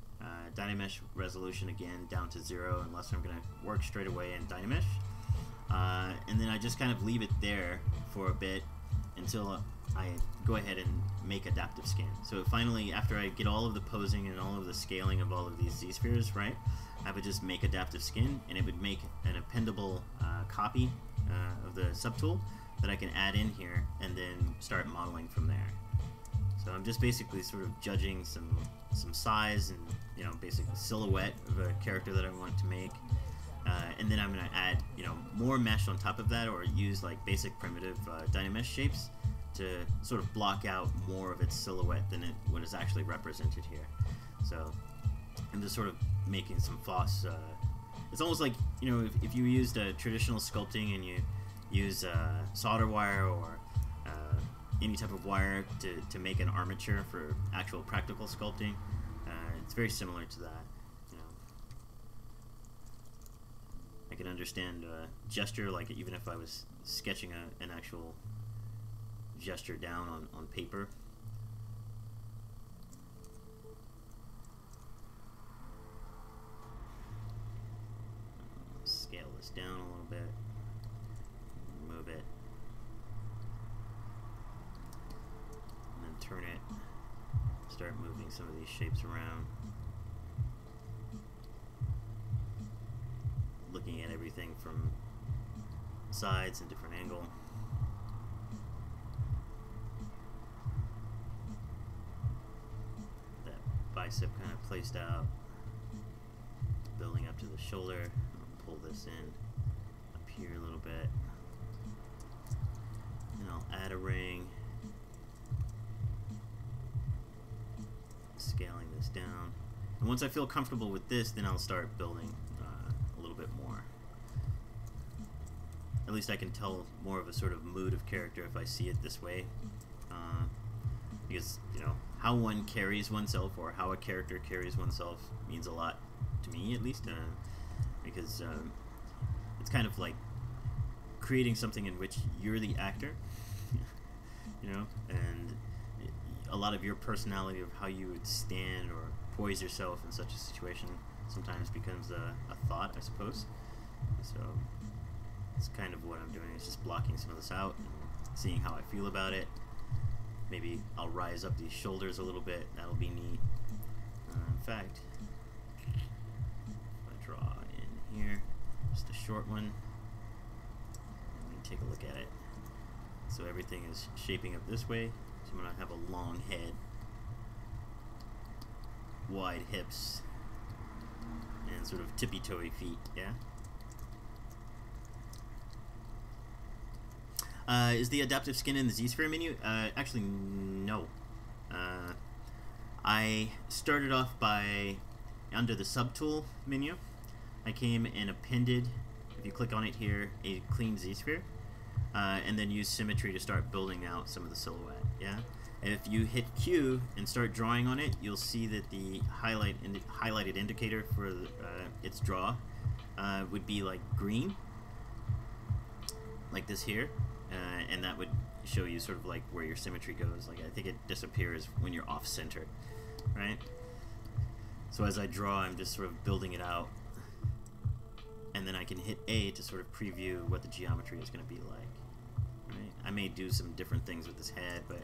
Dynamesh resolution again down to 0, unless I'm going to work straight away in Dynamesh. And then I just kind of leave it there for a bit until I go ahead and make adaptive scan. So finally, after I get all of the posing and all of the scaling of all of these ZSpheres, right, I would just make adaptive skin, and it would make an appendable copy of the subtool that I can add in here and then start modeling from there. So I'm just basically sort of judging some size and, you know, basic silhouette of a character that I want to make. And then I'm going to add, you know, more mesh on top of that, or use like basic primitive Dynamesh shapes to sort of block out more of its silhouette than what is actually represented here. So I'm just sort of making some floss. It's almost like, you know, if you used a traditional sculpting and you use solder wire or any type of wire to make an armature for actual practical sculpting, it's very similar to that. You know, I can understand gesture, like even if I was sketching an actual gesture down on paper. Scale this down a little bit, move it, and then turn it, start moving some of these shapes around, looking at everything from sides and different angle. That bicep kind of placed out, building up to the shoulder. Pull this in up here a little bit, and I'll add a ring, scaling this down, and once I feel comfortable with this, then I'll start building a little bit more. At least I can tell more of a sort of mood of character if I see it this way, because, you know, how one carries oneself or how a character carries oneself means a lot to me, at least. Because it's kind of like creating something in which you're the actor, you know, and a lot of your personality of how you would stand or poise yourself in such a situation sometimes becomes a thought, I suppose. So it's kind of what I'm doing, is just blocking some of this out and seeing how I feel about it. Maybe I'll rise up these shoulders a little bit. That'll be neat. In fact, draw in here, just a short one, and we can take a look at it. So everything is shaping up this way, so I'm going to have a long head, wide hips, and sort of tippy-toey feet, yeah? Is the adaptive skin in the ZSphere menu? Actually, no. I started off by, under the subtool menu, I came and appended, if you click on it here, a clean ZSphere, and then use symmetry to start building out some of the silhouette, yeah? And if you hit Q and start drawing on it, you'll see that the highlighted indicator for its draw would be like green, like this here, and that would show you sort of like where your symmetry goes. Like, I think it disappears when you're off center, right? So as I draw, I'm just sort of building it out, and then I can hit A to sort of preview what the geometry is going to be like. Right? I may do some different things with this head, but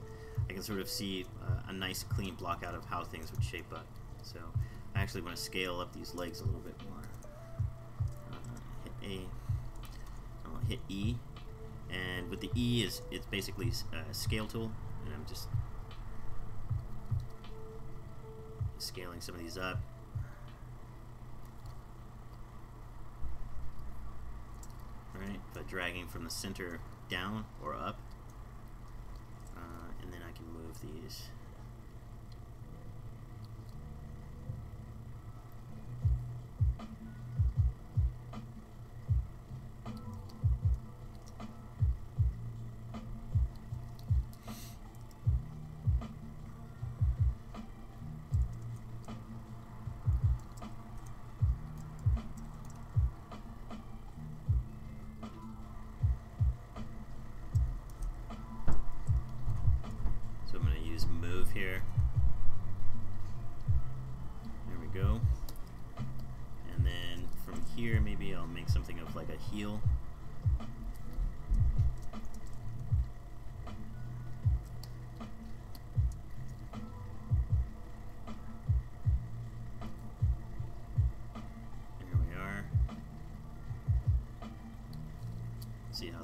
I can sort of see a nice clean block out of how things would shape up. So I actually want to scale up these legs a little bit more. Hit A, I'll hit E, and with the E it's basically a scale tool, and I'm just scaling some of these up. Right, by dragging from the center down or up, and then I can move these. Move here. There we go. And then from here, maybe I'll make something of like a heel.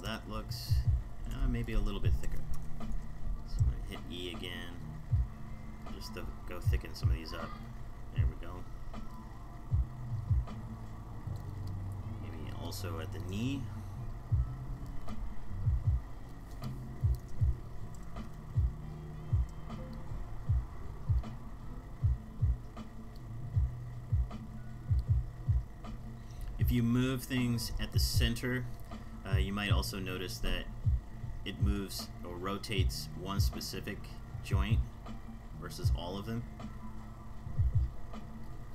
that looks. Maybe a little bit thicker. So I'm going to hit E again, just to go thicken some of these up. There we go. Maybe also at the knee. If you move things at the center, you might also notice that it moves or rotates one specific joint versus all of them.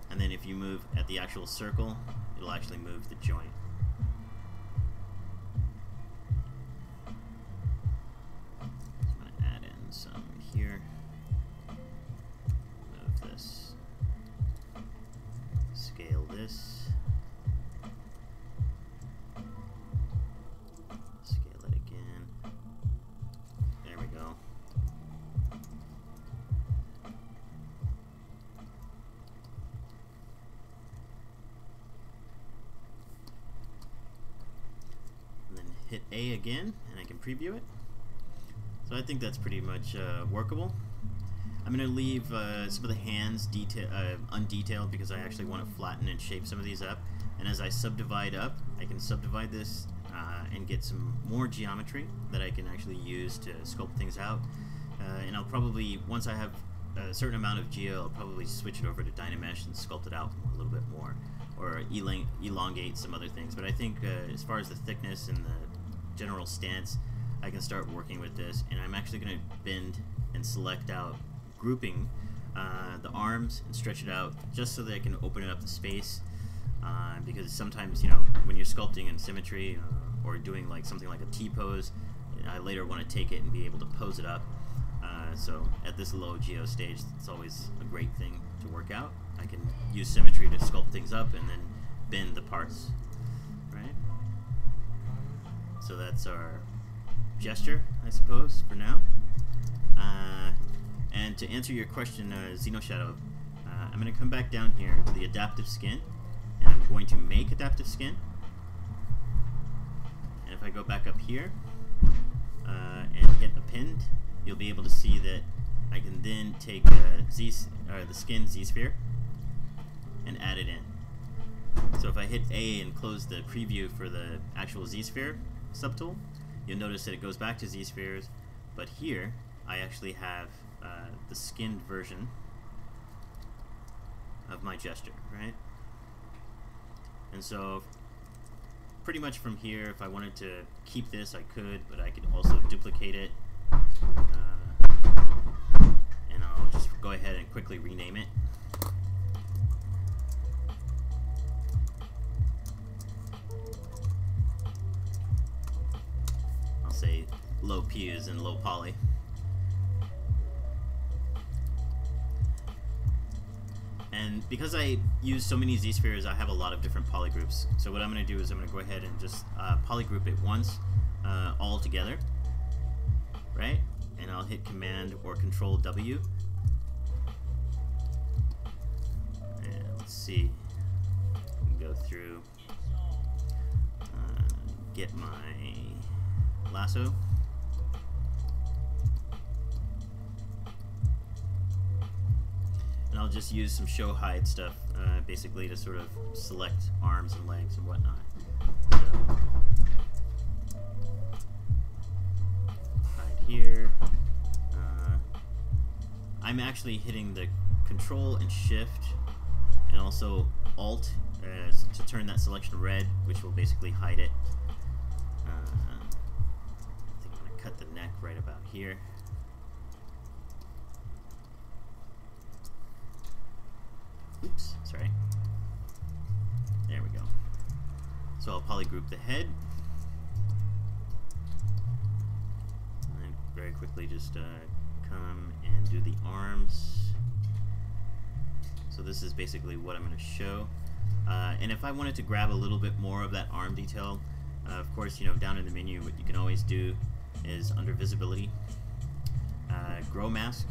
And then if you move at the actual circle, it'll actually move the joint. So I'm going to add in some here. Move this. Scale this. Hit A again, and I can preview it. So I think that's pretty much workable. I'm going to leave some of the hands undetailed because I actually want to flatten and shape some of these up. And as I subdivide up, I can subdivide this and get some more geometry that I can actually use to sculpt things out. And I'll probably, once I have a certain amount of geo, I'll probably switch it over to Dynamesh and sculpt it out a little bit more, or elongate some other things. But I think as far as the thickness and the general stance, I can start working with this, and I'm actually going to bend and select out grouping the arms and stretch it out just so that I can open it up the space, because sometimes, you know, when you're sculpting in symmetry or doing like something like a T-pose, I later want to take it and be able to pose it up. So at this low geo stage, it's always a great thing to work out. I can use symmetry to sculpt things up and then bend the parts, right? So that's our gesture, I suppose, for now. And to answer your question, Xenoshadow, I'm going to come back down here to the adaptive skin, and I'm going to make adaptive skin. And if I go back up here and hit append, you'll be able to see that I can then take the skin ZSphere and add it in. So if I hit A and close the preview for the actual ZSphere subtool, you'll notice that it goes back to ZSpheres, but here I actually have the skinned version of my gesture, right? And so pretty much from here, if I wanted to keep this, I could, but I could also duplicate it, and I'll just go ahead and quickly rename it. I'll say low P is in low poly. And because I use so many ZSpheres, I have a lot of different poly groups. So what I'm going to do is I'm going to go ahead and just poly group it once, all together, right? And I'll hit Command or Control W. And let's see. Go through, get my lasso. And I'll just use some show hide stuff, basically to sort of select arms and legs and whatnot. So, hide here. I'm actually hitting the Control and Shift and also Alt to turn that selection red, which will basically hide it. I think I'm going to cut the neck right about here. Oops, sorry. There we go. So I'll polygroup the head. And then very quickly just come and do the arms. So this is basically what I'm going to show. And if I wanted to grab a little bit more of that arm detail, of course, you know, down in the menu, what you can always do is under visibility, grow mask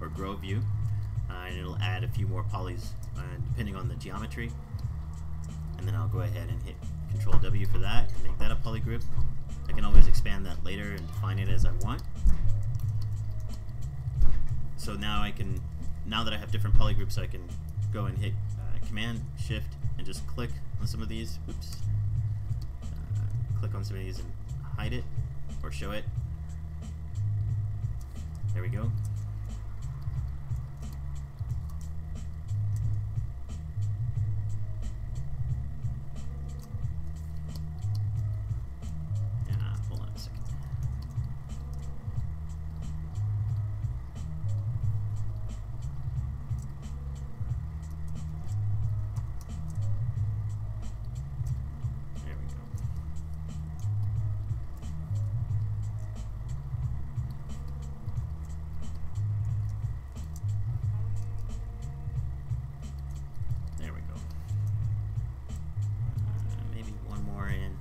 or grow view, and it'll add a few more polys depending on the geometry. And then I'll go ahead and hit Control W for that and make that a poly group. I can always expand that later and define it as I want. So now now that I have different polygroups, I can go and hit Command Shift and just click on some of these. Oops. Click on some of these and hide it or show it. There we go. Hold on a second. There we go. There we go. Maybe one more in.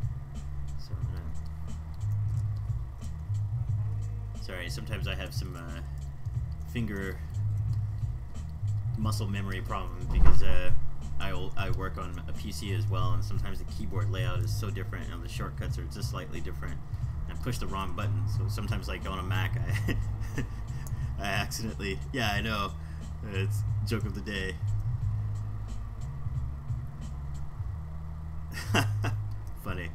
So I'm gonna. Sorry, sometimes I have some finger muscle memory problem because I work on a PC as well, and sometimes the keyboard layout is so different and the shortcuts are just slightly different. I push the wrong button, so sometimes like on a Mac I accidentally, yeah, I know, it's joke of the day. Funny.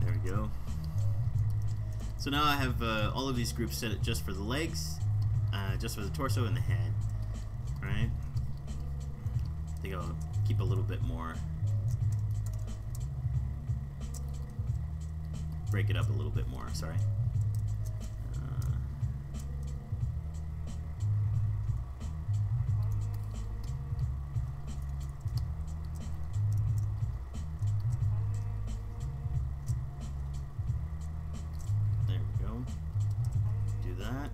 There we go. So now I have all of these groups set just for the legs, just for the torso and the head. Right? I think I'll keep a little bit more. Break it up a little bit more, sorry. There we go. Do that.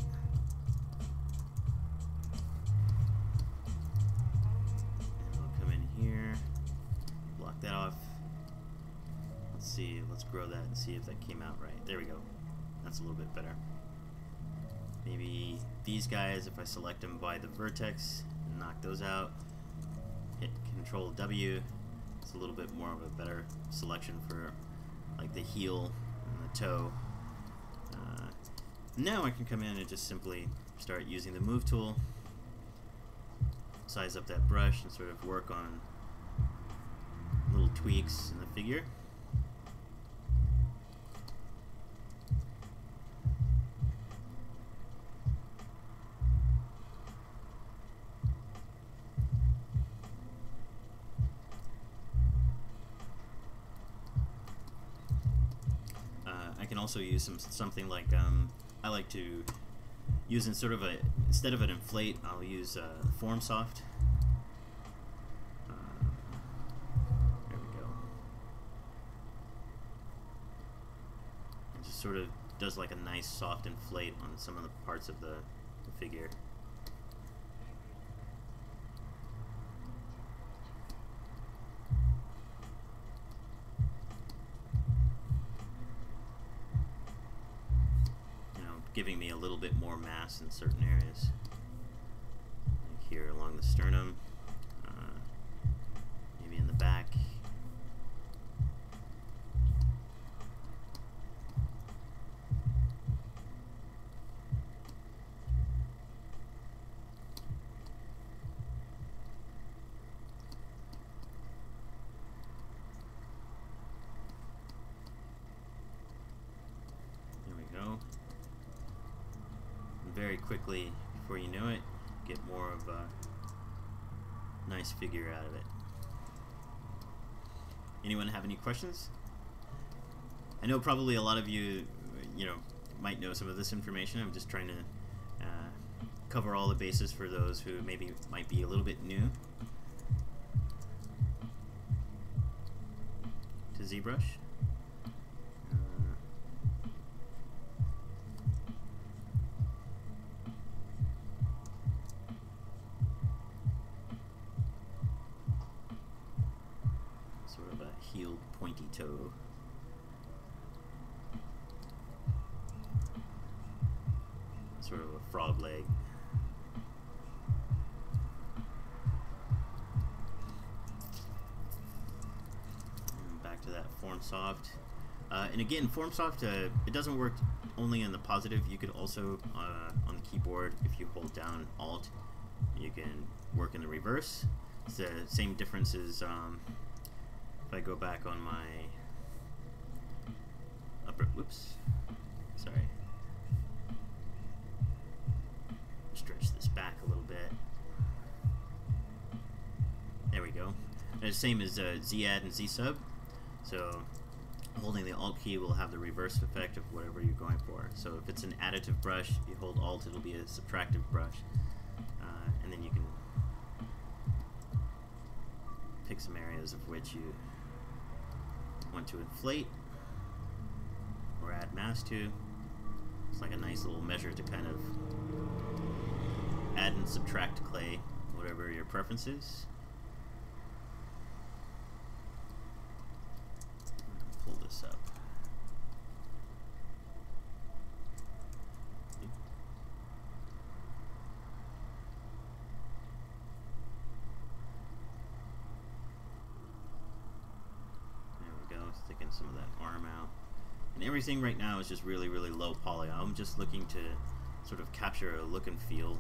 And we'll come in here, block that off. Let's see, let's grow that and see if that came out right. There we go. That's a little bit better. Maybe these guys, if I select them by the vertex, knock those out, hit Control W, it's a little bit more of a better selection for like the heel and the toe. Now I can come in and just simply start using the Move tool, size up that brush and sort of work on little tweaks in the figure. I can also use something like I like to use in sort of a, instead of an inflate, I'll use form soft. There we go. It just sort of does like a nice soft inflate on some of the parts of the figure. Giving me a little bit more mass in certain areas, like here along the sternum, maybe in the back. There we go. Very quickly, before you know it, get more of a nice figure out of it. Anyone have any questions? I know probably a lot of you, might know some of this information. I'm just trying to cover all the bases for those who maybe might be a little bit new to ZBrush. Heeled pointy toe. Sort of a frog leg. FormSoft. And again, FormSoft, it doesn't work only in the positive. You could also, on the keyboard, if you hold down Alt, you can work in the reverse. It's the same difference as if I go back on my upper, whoops, sorry. Stretch this back a little bit. There we go. And the same as Z-add and Z-sub. So holding the Alt key will have the reverse effect of whatever you're going for. So if it's an additive brush, if you hold Alt, it'll be a subtractive brush. And then you can pick some areas of which you want to inflate or add mass to. It's like a nice little measure to kind of add and subtract clay, whatever your preference is. Pull this up. Sticking some of that arm out. And everything right now is just really, really low poly. I'm just looking to sort of capture a look and feel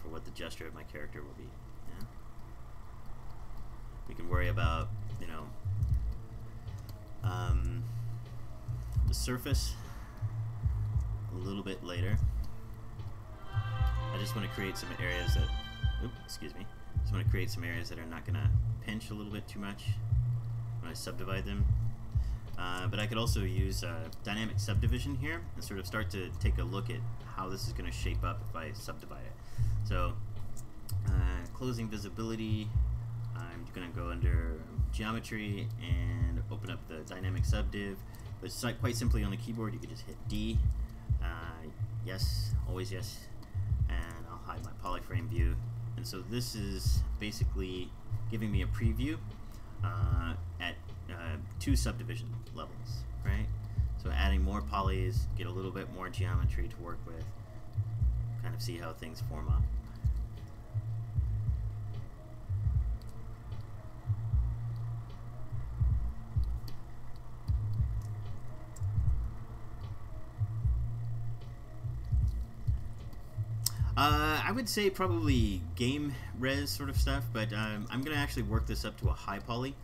for what the gesture of my character will be. Yeah? We can worry about, you know, the surface a little bit later. I just want to create some areas that, excuse me, just want to create some areas that are not going to pinch a little bit too much when I subdivide them. But I could also use dynamic subdivision here and sort of start to take a look at how this is going to shape up if I subdivide it. So closing visibility, I'm going to go under geometry and open up the dynamic subdiv. But it's quite simply on the keyboard, you can just hit D, yes, always yes, and I'll hide my polyframe view. And so this is basically giving me a preview at 2 subdivision levels, right? So adding more polys, get a little bit more geometry to work with, kind of see how things form up. I would say probably game res sort of stuff, but I'm going to actually work this up to a high poly.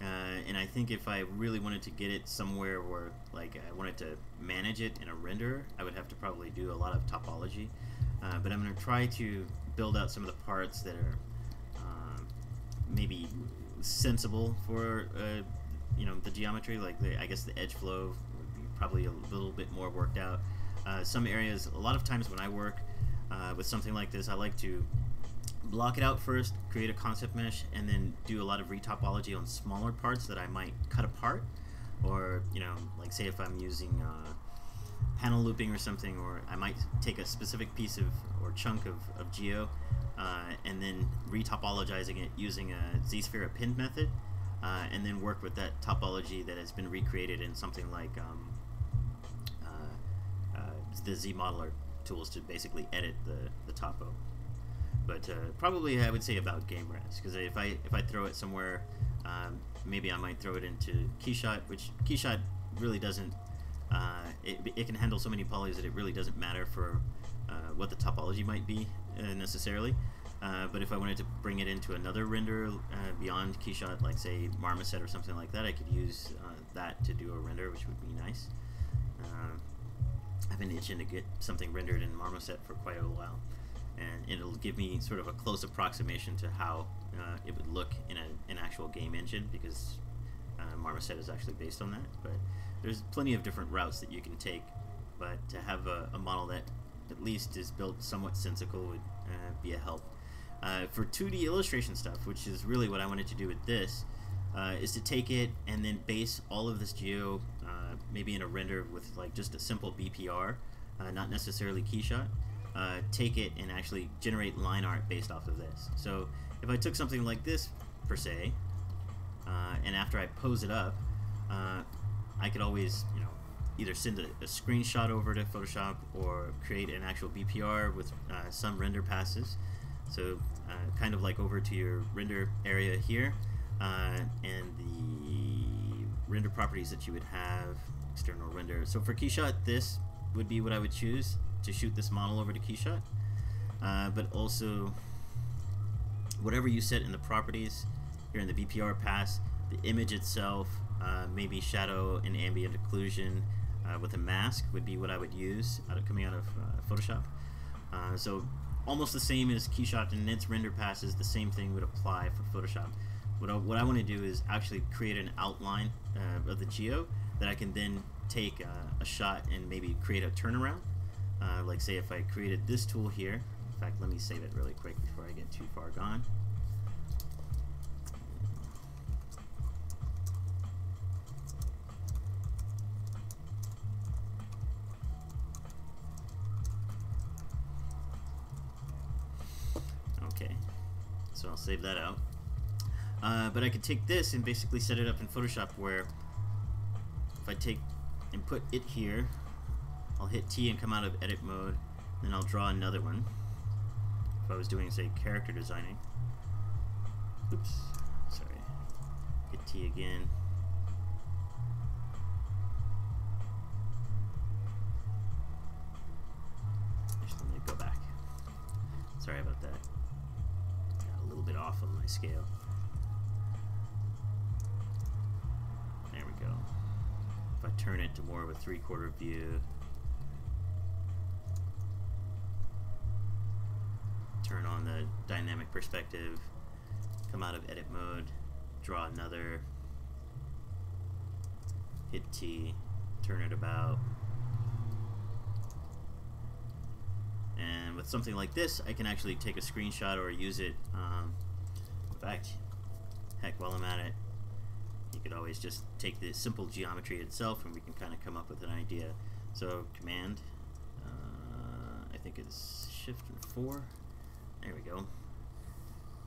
And I think if I really wanted to get it somewhere where, like, I wanted to manage it in a renderer, I would have to probably do a lot of topology. But I'm going to try to build out some of the parts that are maybe sensible for, you know, the geometry. Like, I guess the edge flow would be probably a little bit more worked out. Some areas, a lot of times when I work with something like this, I like to block it out first, create a concept mesh, and then do a lot of retopology on smaller parts that I might cut apart, or, you know, like say if I'm using panel looping or something, or I might take a specific piece of or chunk of geo and then retopologizing it using a ZSphere append method, and then work with that topology that has been recreated in something like the ZModeler tools to basically edit the topo. But probably I would say about game res, because if I throw it somewhere, maybe I might throw it into Keyshot, which Keyshot really doesn't. It can handle so many polys that it really doesn't matter for what the topology might be necessarily. But if I wanted to bring it into another render beyond Keyshot, like say Marmoset or something like that, I could use that to do a render, which would be nice. I've been itching to get something rendered in Marmoset for quite a while, and it'll give me sort of a close approximation to how it would look in an actual game engine, because Marmoset is actually based on that. But there's plenty of different routes that you can take, but to have a model that at least is built somewhat sensical would be a help. For 2D illustration stuff, which is really what I wanted to do with this, is to take it and then base all of this geo maybe in a render with like just a simple BPR, not necessarily Keyshot. Take it and actually generate line art based off of this. So if I took something like this per se, and after I pose it up, I could always, you know, either send a screenshot over to Photoshop or create an actual BPR with some render passes. So kind of like over to your render area here, and the render properties that you would have, external render. So for Keyshot, this would be what I would choose to shoot this model over to Keyshot. But also, whatever you set in the properties here in the VPR pass, the image itself, maybe shadow and ambient occlusion with a mask would be what I would use coming out of Photoshop. So almost the same as Keyshot and its render passes, the same thing would apply for Photoshop. What I want to do is actually create an outline of the geo that I can then take a shot and maybe create a turnaround. Like say if I created this tool here, in fact let me save it really quick before I get too far gone. Okay, so I'll save that out. But I could take this and basically set it up in Photoshop where if I take and put it here, I'll hit T and come out of edit mode, then I'll draw another one. If I was doing, say, character designing. Oops, sorry. Hit T again. Just let me go back. Sorry about that. Got a little bit off on my scale. There we go. If I turn it to more of a 3/4 view, turn on the dynamic perspective, come out of edit mode, draw another, hit T, turn it about, and with something like this I can actually take a screenshot or use it. In fact, heck, while I'm at it, you could always just take the simple geometry itself and we can kind of come up with an idea. So command, I think it's shift and 4. There we go.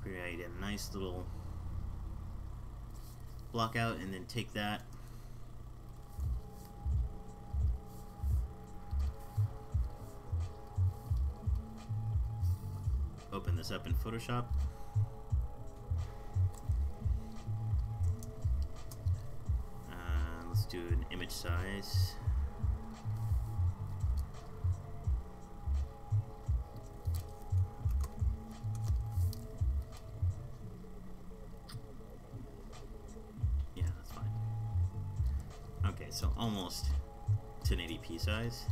Create a nice little block out and then take that. Open this up in Photoshop. Let's do an image size. So almost 1080p size,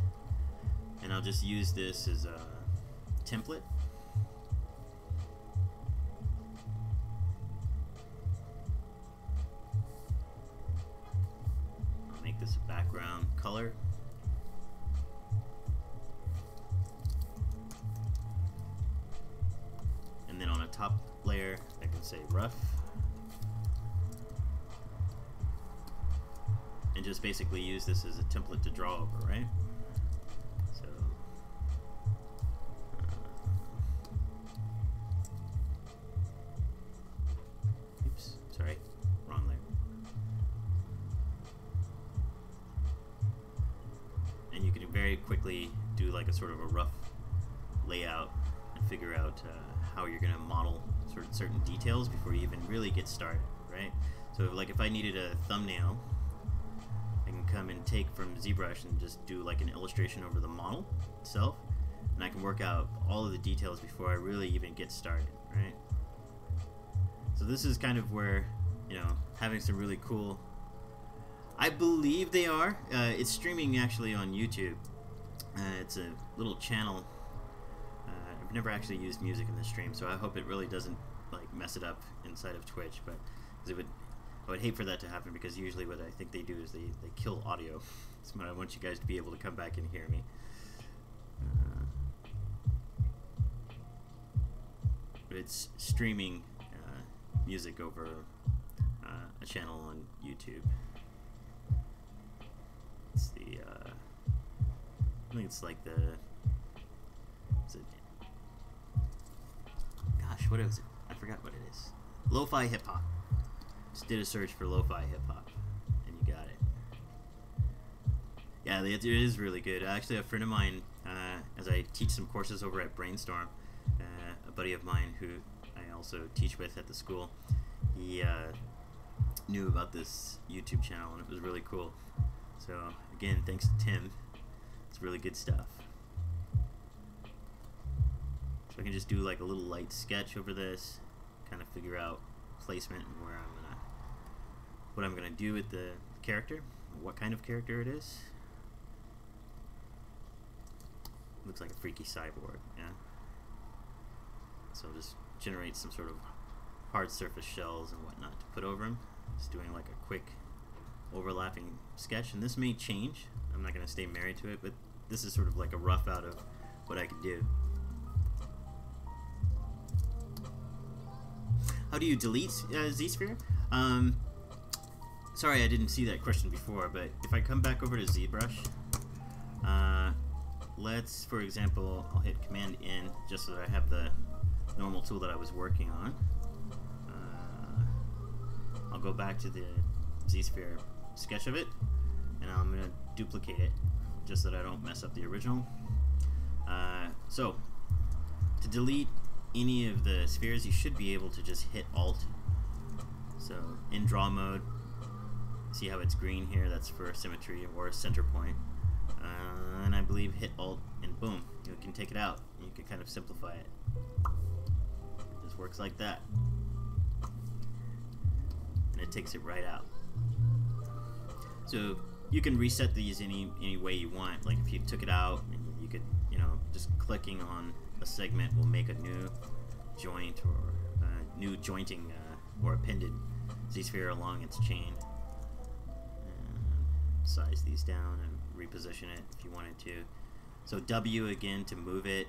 and I'll just use this as a template. I'll make this a background color. And then on a top layer I can say rough. And just basically use this as a template to draw over, right? So, oops, sorry, wrong layer. And you can very quickly do like a sort of a rough layout and figure out how you're going to model certain details before you even really get started, right? So like if I needed a thumbnail, I can come and take from ZBrush and just do like an illustration over the model itself, and I can work out all of the details before I really even get started, right? So this is kind of where, you know, having some really cool, I believe they are, it's streaming actually on YouTube. It's a little channel. I've never actually used music in the stream, so I hope it really doesn't like mess it up inside of Twitch, but I would hate for that to happen, because usually what I think they do is they kill audio. So I want you guys to be able to come back and hear me. But it's streaming music over a channel on YouTube. It's the, I think it's like the, gosh, what is it? I forgot what it is. Lo-fi hip-hop. Just did a search for lo-fi hip-hop, and you got it. Yeah, it is really good. Actually, a friend of mine, as I teach some courses over at Brainstorm, a buddy of mine who I also teach with at the school, he knew about this YouTube channel, and it was really cool. So again, thanks to Tim. It's really good stuff. So I can just do like a little light sketch over this, kind of figure out placement and where what I'm gonna do with the character, what kind of character it is. Looks like a freaky cyborg, yeah. So just generate some sort of hard surface shells and whatnot to put over him. Just doing like a quick overlapping sketch, and this may change. I'm not gonna stay married to it, but this is sort of like a rough out of what I could do. How do you delete ZSphere? Sorry, I didn't see that question before, but if I come back over to ZBrush, let's, for example, I'll hit Command N just so that I have the normal tool that I was working on. I'll go back to the ZSphere sketch of it, and I'm going to duplicate it just so that I don't mess up the original. So, to delete any of the spheres, you should be able to just hit Alt. So, in draw mode, see how it's green here? That's for symmetry or center point. And I believe hit Alt and boom, you can take it out. You can kind of simplify it. It just works like that. And it takes it right out. So you can reset these any way you want. Like if you took it out, and you could, you know, just clicking on a segment will make a new joint or new jointing or appended ZSphere along its chain. And size these down and reposition it if you wanted to. So W again to move it,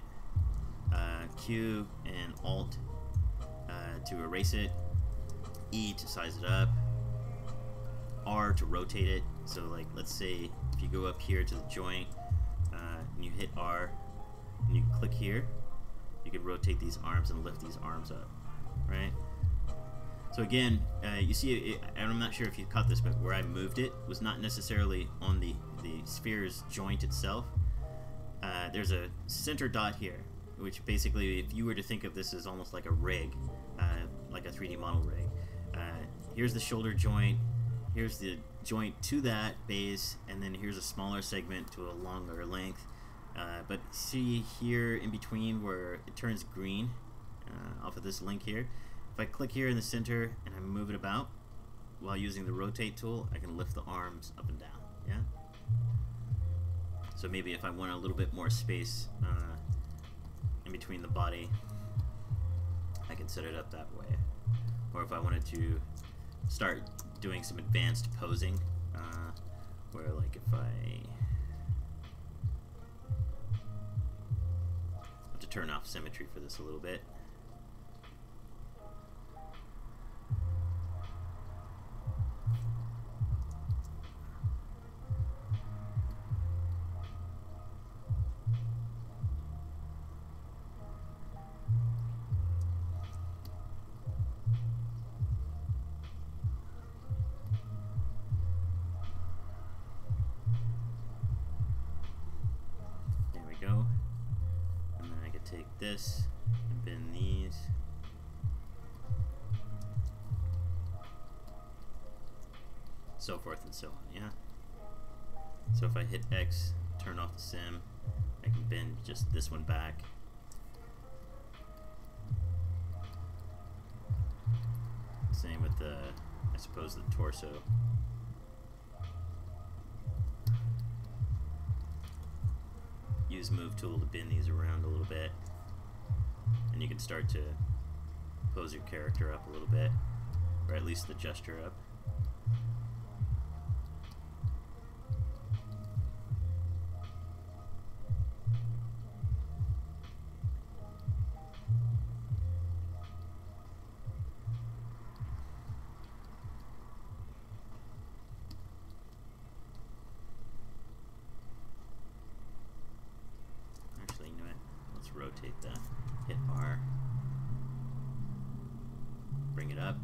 Q and Alt to erase it, E to size it up, R to rotate it. So like let's say if you go up here to the joint and you hit R and you click here, you can rotate these arms and lift these arms up, right? So again, you see it, and I'm not sure if you caught this, but where I moved it was not necessarily on the sphere's joint itself. There's a center dot here, which basically, if you were to think of this as almost like a rig, like a 3D model rig, here's the shoulder joint, here's the joint to that base, and then here's a smaller segment to a longer length. But see here in between where it turns green off of this link here, if I click here in the center and I move it about while using the rotate tool, I can lift the arms up and down, yeah? So maybe if I want a little bit more space in between the body, I can set it up that way. Or if I wanted to start doing some advanced posing, where like if I have to turn off symmetry for this a little bit. Go, and then I could take this and bend these, so forth and so on, yeah? So if I hit X, turn off the sim, I can bend just this one back. Same with the, I suppose, the torso. Use move tool to bend these around a little bit, and you can start to pose your character up a little bit, or at least the gesture up. Rotate that, hit R, bring it up,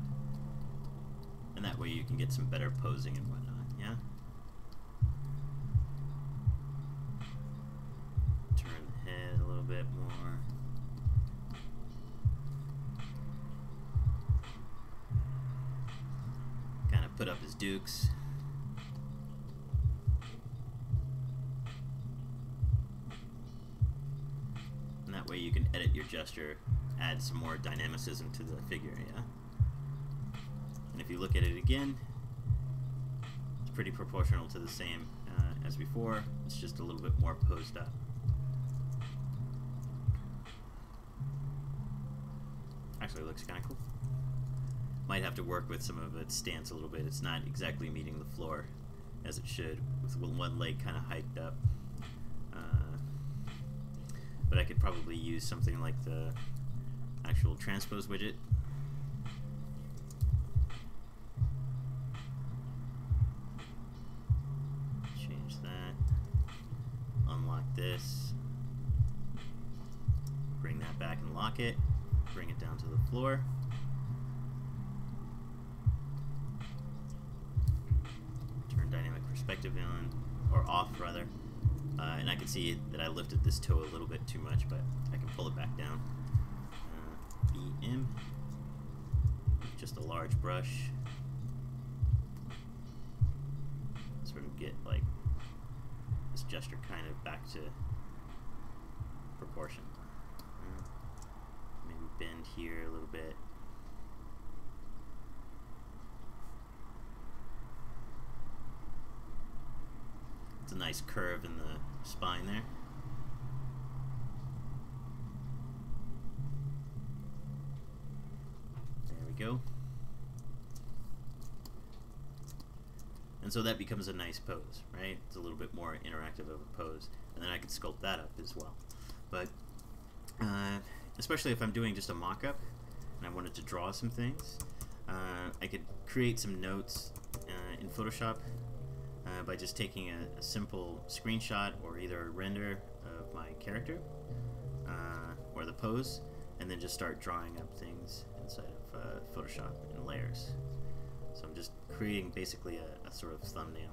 and that way you can get some better posing and whatnot, yeah? Turn the head a little bit more. Kind of dukes. And that way you can edit your gesture, add some more dynamicism to the figure, yeah? And if you look at it again, it's pretty proportional to the same as before. It's just a little bit more posed up. Actually, it looks kind of cool. Might have to work with some of its stance a little bit. It's not exactly meeting the floor as it should, with one leg kind of hiked up. But I could probably use something like the actual transpose widget. Change that. Unlock this. Bring that back and lock it. Bring it down to the floor. Turn dynamic perspective on, or off rather. And I can see that I lifted this toe a little bit too much, but I can pull it back down. BM, just a large brush. Sort of get like this gesture kind of back to proportion. Maybe bend here a little bit. It's a nice curve in the spine there. There we go. And so that becomes a nice pose, right? It's a little bit more interactive of a pose. And then I could sculpt that up as well. But especially if I'm doing just a mock-up and I wanted to draw some things, I could create some notes in Photoshop by just taking a simple screenshot or either a render of my character or the pose, and then just start drawing up things inside of Photoshop in layers. So I'm just creating basically a sort of thumbnail.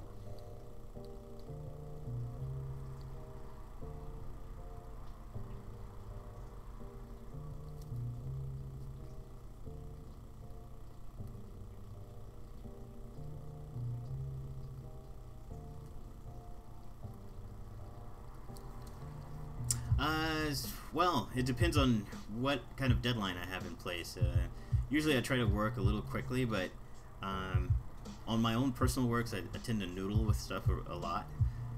Well, it depends on what kind of deadline I have in place. Usually I try to work a little quickly, but on my own personal works, I tend to noodle with stuff a lot.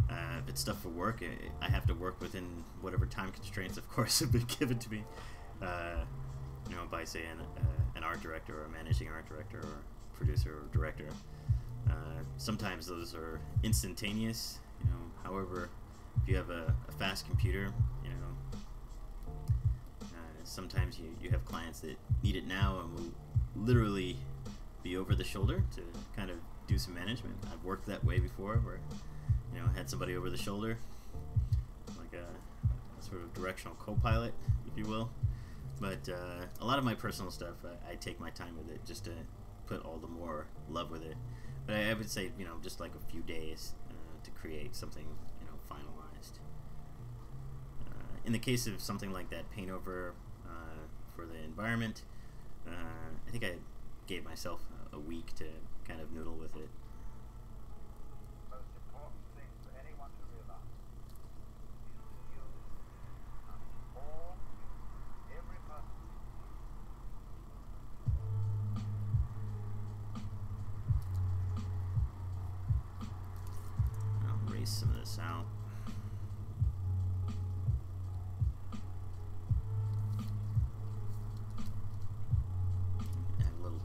If it's stuff for work, I have to work within whatever time constraints, of course, have been given to me. You know, by say an art director or a managing art director or producer or director. Sometimes those are instantaneous. You know, however, if you have a fast computer, you know, sometimes you have clients that need it now and will literally be over the shoulder to kind of do some management. I've worked that way before, where you know, had somebody over the shoulder, like a sort of directional co-pilot, if you will. But a lot of my personal stuff, I take my time with it just to put all the more love with it. But I would say, you know, just like a few days to create something, you know, finalized. In the case of something like that paint over for the environment, I think I gave myself a week to kind of noodle with it. Most important thing for anyone to realize is to use all, every person. I'll erase some of this out.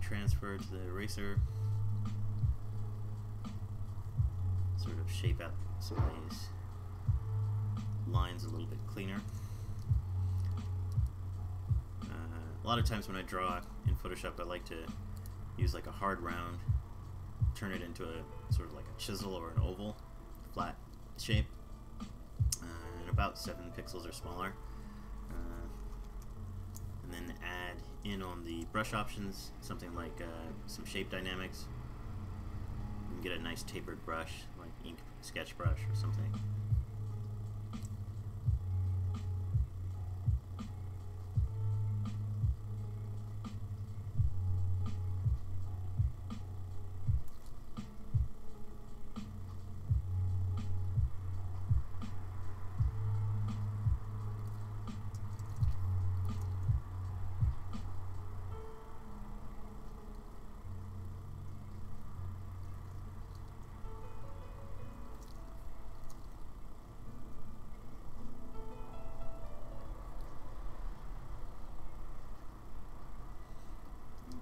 Transfer to the eraser, sort of shape out some of these lines a little bit cleaner. A lot of times when I draw in Photoshop, I like to use like a hard round, turn it into a sort of like a chisel or an oval, flat shape, and about 7 pixels or smaller. And then add in on the brush options something like some shape dynamics. You can get a nice tapered brush, like ink sketch brush or something.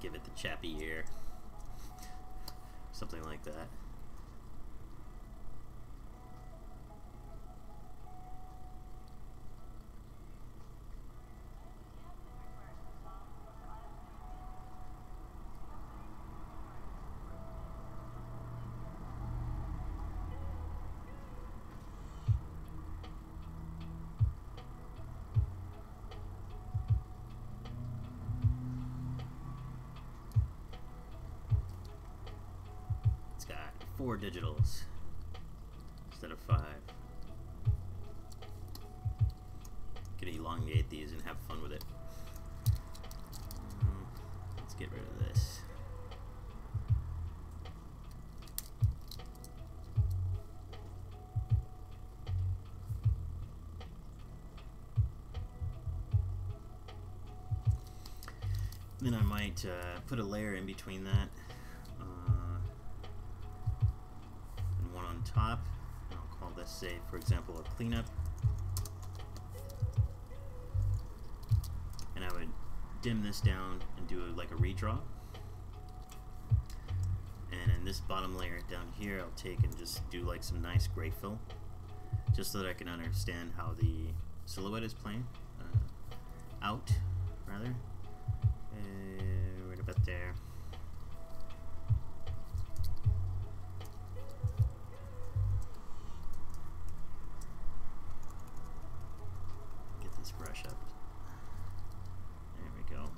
give it the chappy ear. Something like that. It's got 4 digitals instead of 5. Could elongate these and have fun with it. Let's get rid of this. Then I might put a layer in between that, and one on top. I'll call this, say, for example, a cleanup. And I would dim this down and do like a redraw. And in this bottom layer down here, I'll take and just do like some nice gray fill, just so that I can understand how the silhouette is playing out, rather. Right about there. Get this brush up. There we go.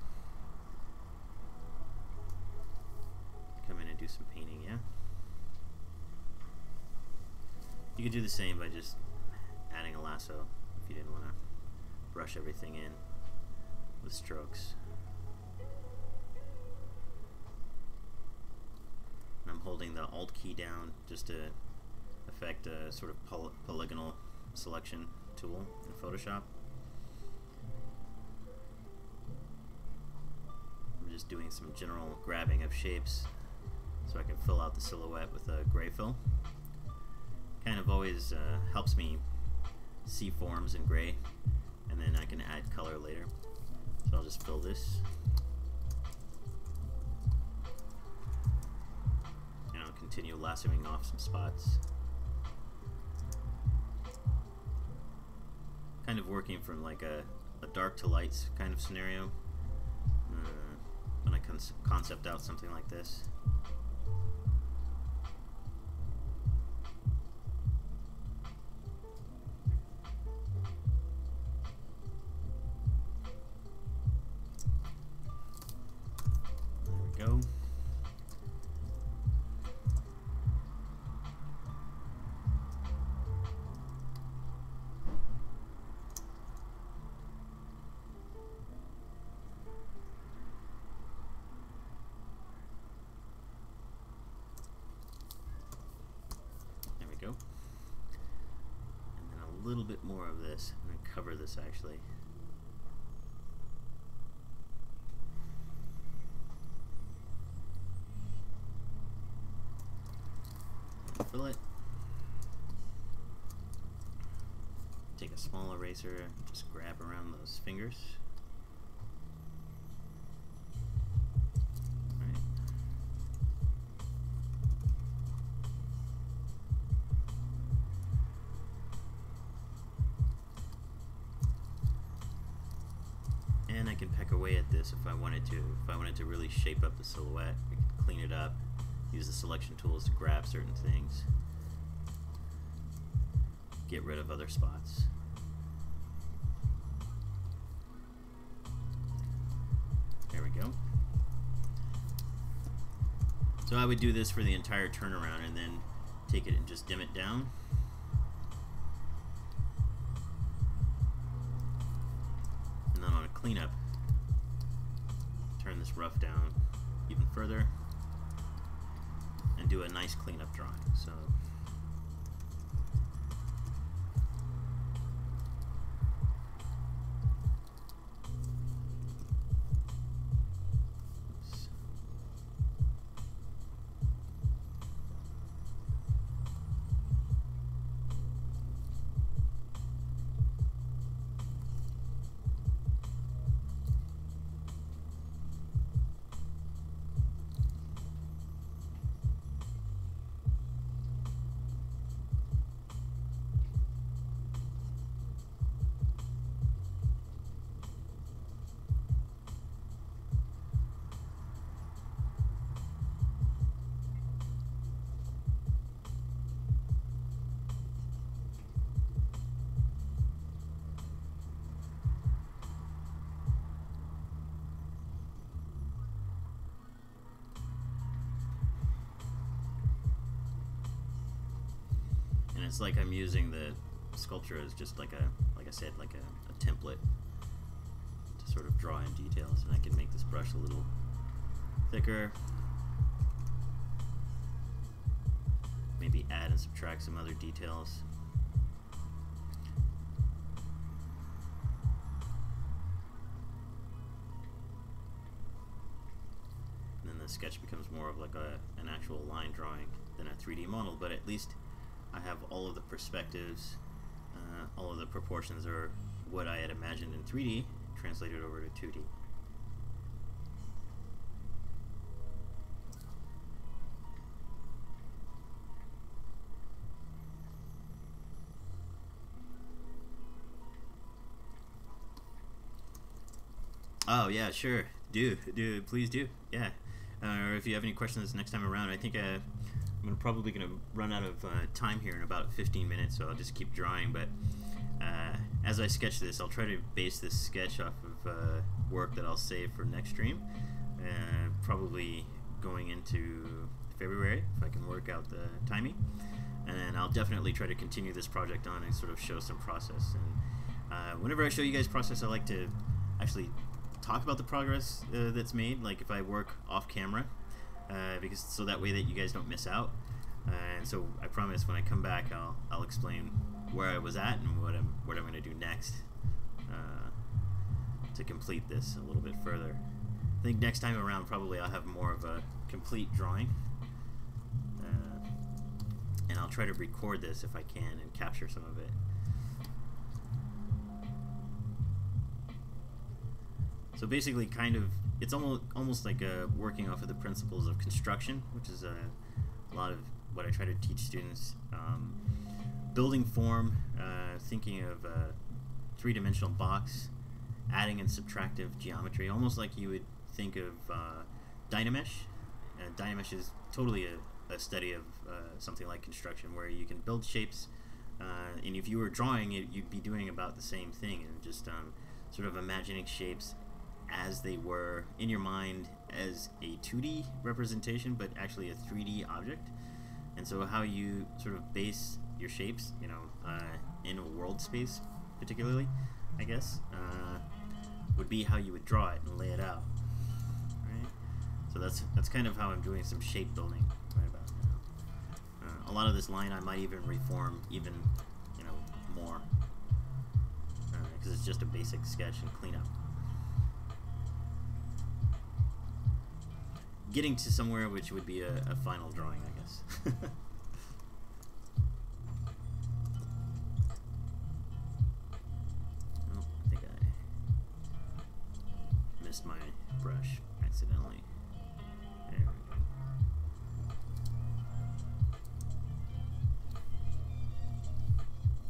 Come in and do some painting, yeah? You could do the same by just adding a lasso if you didn't want to brush everything in with strokes. I'm holding the Alt key down just to affect a sort of polygonal selection tool in Photoshop. I'm just doing some general grabbing of shapes so I can fill out the silhouette with a gray fill. Kind of always helps me see forms in gray, and then I can add color later. So I'll just fill this. Continue lassoing off some spots. Kind of working from like a dark to lights kind of scenario when I concept out something like this. There we go. Go. And then a little bit more of this. I'm going to cover this actually. Fill it. Take a small eraser and just grab around those fingers. And I can peck away at this if I wanted to. If I wanted to really shape up the silhouette, I could clean it up, use the selection tools to grab certain things, get rid of other spots. There we go. So I would do this for the entire turnaround and then take it and just dim it down. And then on a cleanup, turn this rough down even further and do a nice cleanup drawing. So it's like I'm using the sculpture as just like like I said, like a template to sort of draw in details, and I can make this brush a little thicker. Maybe add and subtract some other details. And then the sketch becomes more of like an actual line drawing than a 3D model, but at least I have all of the perspectives, all of the proportions are what I had imagined in 3D translated over to 2D. Oh yeah, sure. Do please do. Yeah. Or if you have any questions next time around, I think I'm probably gonna run out of time here in about 15 minutes, so I'll just keep drawing. But as I sketch this, I'll try to base this sketch off of work that I'll save for next stream. Probably going into February if I can work out the timing, and then I'll definitely try to continue this project on and sort of show some process. And whenever I show you guys process, I like to actually talk about the progress that's made, like if I work off camera, because so that way that you guys don't miss out. And so I promise when I come back, I'll explain where I was at and what I'm going to do next to complete this a little bit further. I think next time around probably I'll have more of a complete drawing, and I'll try to record this if I can and capture some of it. So basically, kind of, it's almost like working off of the principles of construction, which is a lot of what I try to teach students. Building form, thinking of a three-dimensional box, adding and subtractive geometry, almost like you would think of Dynamesh. Dynamesh is totally a study of something like construction, where you can build shapes, and if you were drawing it, you'd be doing about the same thing, and just sort of imagining shapes as they were in your mind as a 2D representation, but actually a 3D object. And so how you sort of base your shapes, you know, in a world space particularly, I guess, would be how you would draw it and lay it out, right? So that's kind of how I'm doing some shape building right about now. A lot of this line I might even reform even, you know, more, because it's just a basic sketch and cleanup. Getting to somewhere which would be a final drawing, I guess. Oh, I think I missed my brush accidentally. There we go.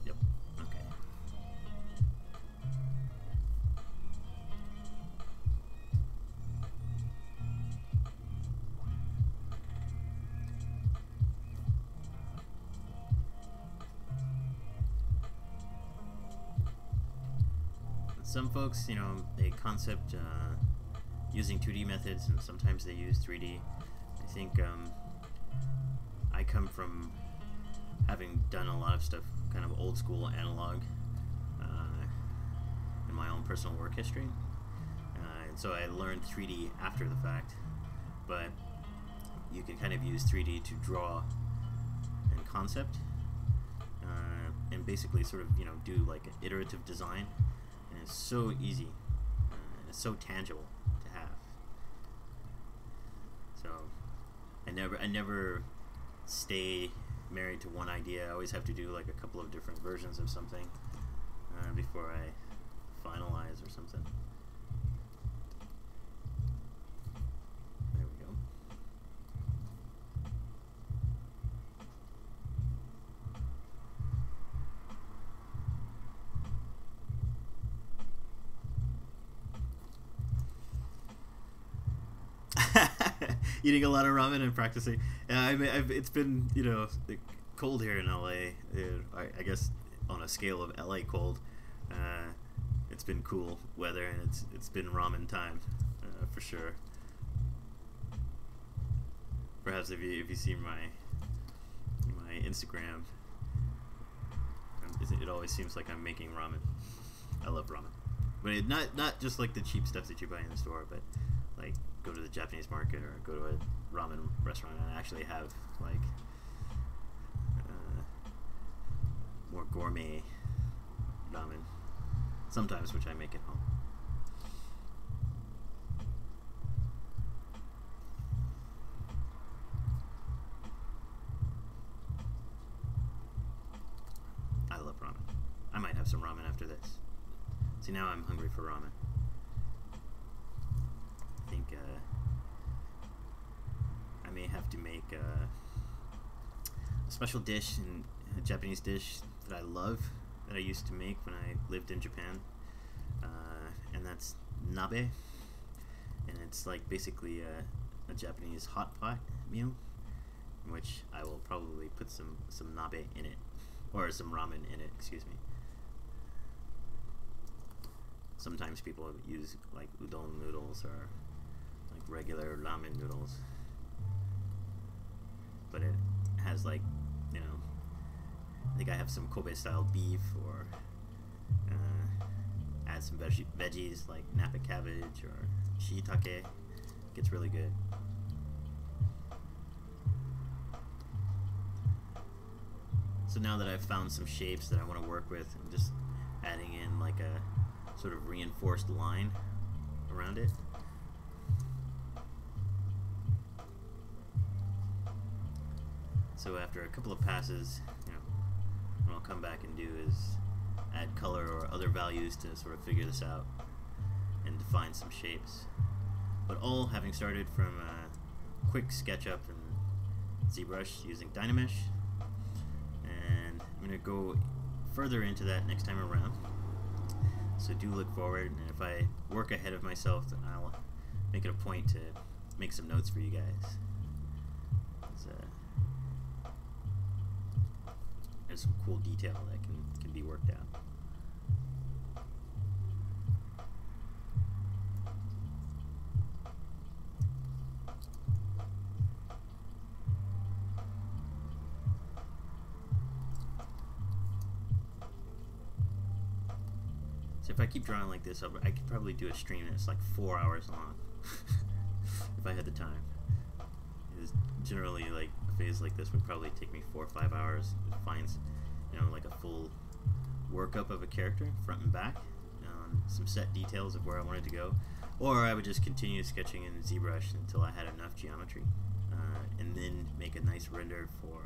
Yep, okay. Some folks, you know, they concept using 2D methods, and sometimes they use 3D. I think I come from having done a lot of stuff kind of old school analog in my own personal work history, and so I learned 3D after the fact, but you can kind of use 3D to draw and concept, and basically sort of, you know, do like an iterative design. And it's so easy, and it's so tangible to have. So I never stay married to one idea. I always have to do like a couple of different versions of something before I finalize or something. There we go. Eating a lot of ramen and practicing. It's been, you know, cold here in LA. I guess on a scale of LA cold, it's been cool weather, and it's been ramen time for sure. Perhaps if you see my Instagram, it always seems like I'm making ramen. I love ramen, but not just like the cheap stuff that you buy in the store, but like go to the Japanese market or go to a ramen restaurant and actually have like more gourmet ramen sometimes, which I make at home. I love ramen. I might have some ramen after this. See, now I'm hungry for ramen. I think I may have to make a special dish, and a Japanese dish that I love, that I used to make when I lived in Japan, and that's nabe, and it's like basically a Japanese hot pot meal, in which I will probably put some nabe in it, or some ramen in it, excuse me. Sometimes people use like udon noodles or like regular ramen noodles, but it has like, you know, I think I have some Kobe style beef, or add some veggies like napa cabbage or shiitake. Gets really good. So now that I've found some shapes that I want to work with, I'm just adding in like a sort of reinforced line around it. So after a couple of passes, you know, what I'll come back and do is add color or other values to sort of figure this out and define some shapes. But all having started from a quick SketchUp and ZBrush using Dynamesh. And I'm going to go further into that next time around. So do look forward, and if I work ahead of myself, then I'll make it a point to make some notes for you guys. There's some cool detail that can be worked out. So if I keep drawing like this, I could probably do a stream that's like 4 hours long if I had the time. It's generally like a phase like this would probably take me 4 or 5 hours to find, you know, like a full workup of a character front and back, some set details of where I wanted to go, or I would just continue sketching in ZBrush until I had enough geometry, and then make a nice render for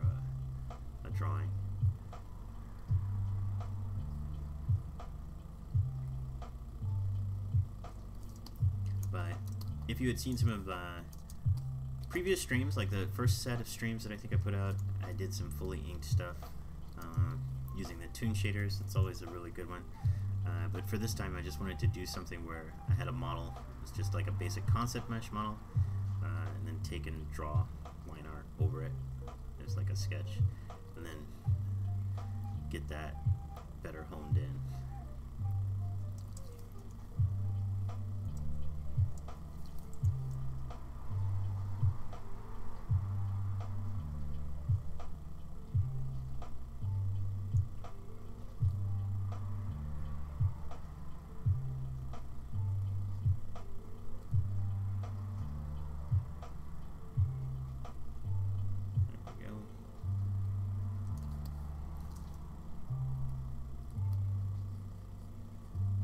a drawing. But if you had seen some of previous streams, like the first set of streams that I think I put out, I did some fully inked stuff using the toon shaders. That's always a really good one. But for this time, I just wanted to do something where I had a model. It's just like a basic concept mesh model, and then take and draw line art over it. There's like a sketch, and then get that better honed in.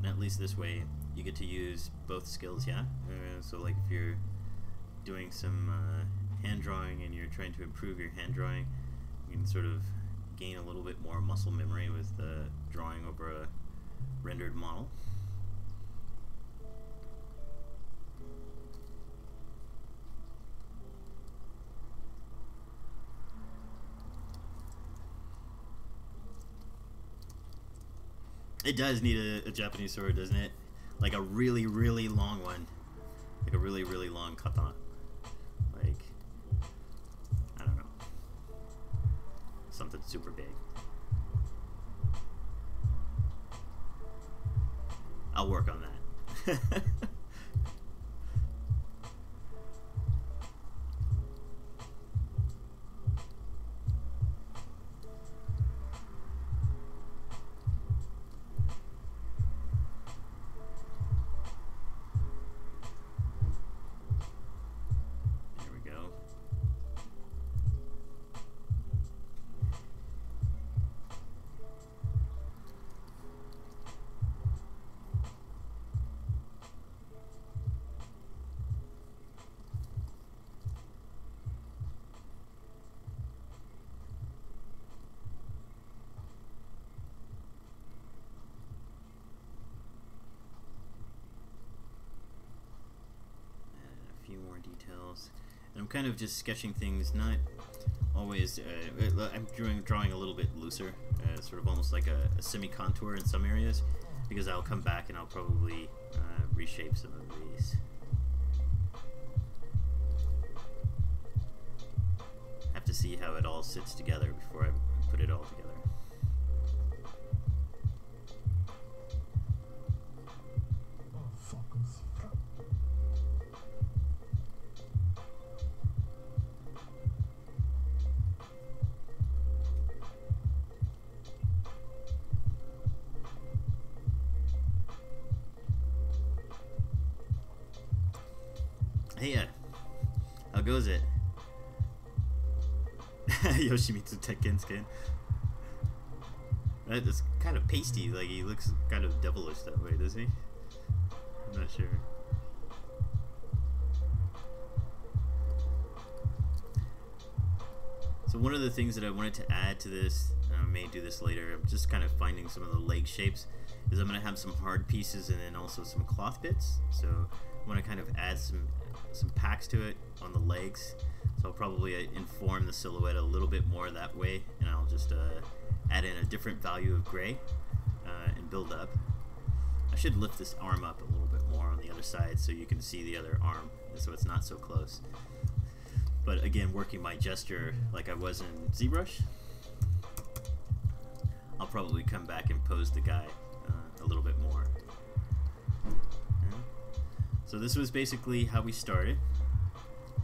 At least this way you get to use both skills, yeah? So like if you're doing some hand drawing and you're trying to improve your hand drawing, you can sort of gain a little bit more muscle memory with drawing over a rendered model. It does need a Japanese sword, doesn't it? Like a really, really long one. Like a really, really long katana. Like, I don't know. Something super big. I'll work on that. details. And I'm kind of just sketching things, not always, I'm drawing a little bit looser, sort of almost like a semi-contour in some areas, because I'll come back and I'll probably reshape some of these. Have to see how it all sits together before I put it all together. Hey, how goes it? Yoshimitsu Tekken skin. It's kind of pasty, like he looks kind of devilish that way, does he? I'm not sure. So one of the things that I wanted to add to this, I may do this later, I'm just kind of finding some of the leg shapes, is I'm going to have some hard pieces and then also some cloth bits. So I want to kind of add some packs to it on the legs. So I'll probably inform the silhouette a little bit more that way, and I'll just add in a different value of gray and build up. I should lift this arm up a little bit more on the other side so you can see the other arm, so it's not so close. But again, working my gesture like I was in ZBrush, I'll probably come back and pose the guy a little bit more. Yeah. So this was basically how we started.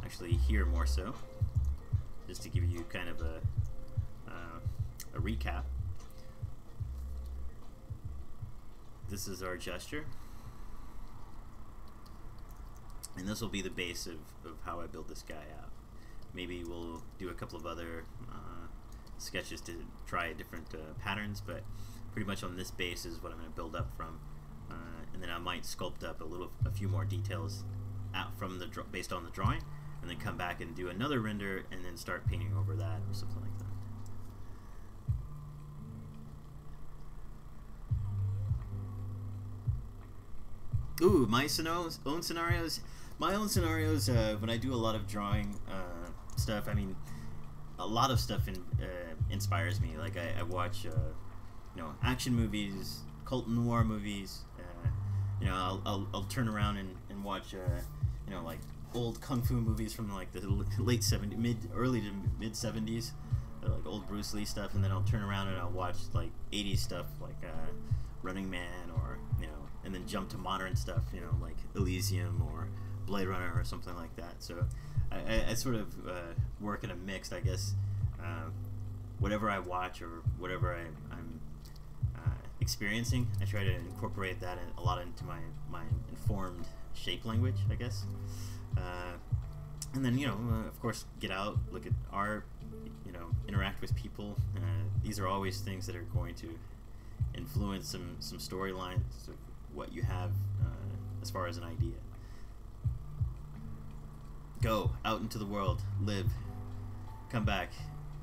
Actually, here more so, just to give you kind of a recap. This is our gesture, and this will be the base of how I build this guy out. Maybe we'll do a couple of other sketches to try different patterns, but pretty much on this base is what I'm going to build up from, and then I might sculpt up a few more details out from the based on the drawing, and then come back and do another render and then start painting over that or something like that. Ooh, my own scenarios. My own scenarios, when I do a lot of drawing stuff, I mean, a lot of stuff inspires me. Like I watch, action movies, cult noir movies. I'll turn around and watch, like old kung fu movies from like the late 70s, early to mid 70s, like old Bruce Lee stuff, and then I'll turn around and I'll watch like 80s stuff, like Running Man, or and then jump to modern stuff, like Elysium or Blade Runner or something like that. So I sort of work in a mix, I guess. Whatever I watch or whatever I'm experiencing, I try to incorporate that a lot into my informed shape language, I guess. And then, of course, get out, look at art, interact with people. These are always things that are going to influence some storylines of what you have as far as an idea. Go out into the world, live, come back,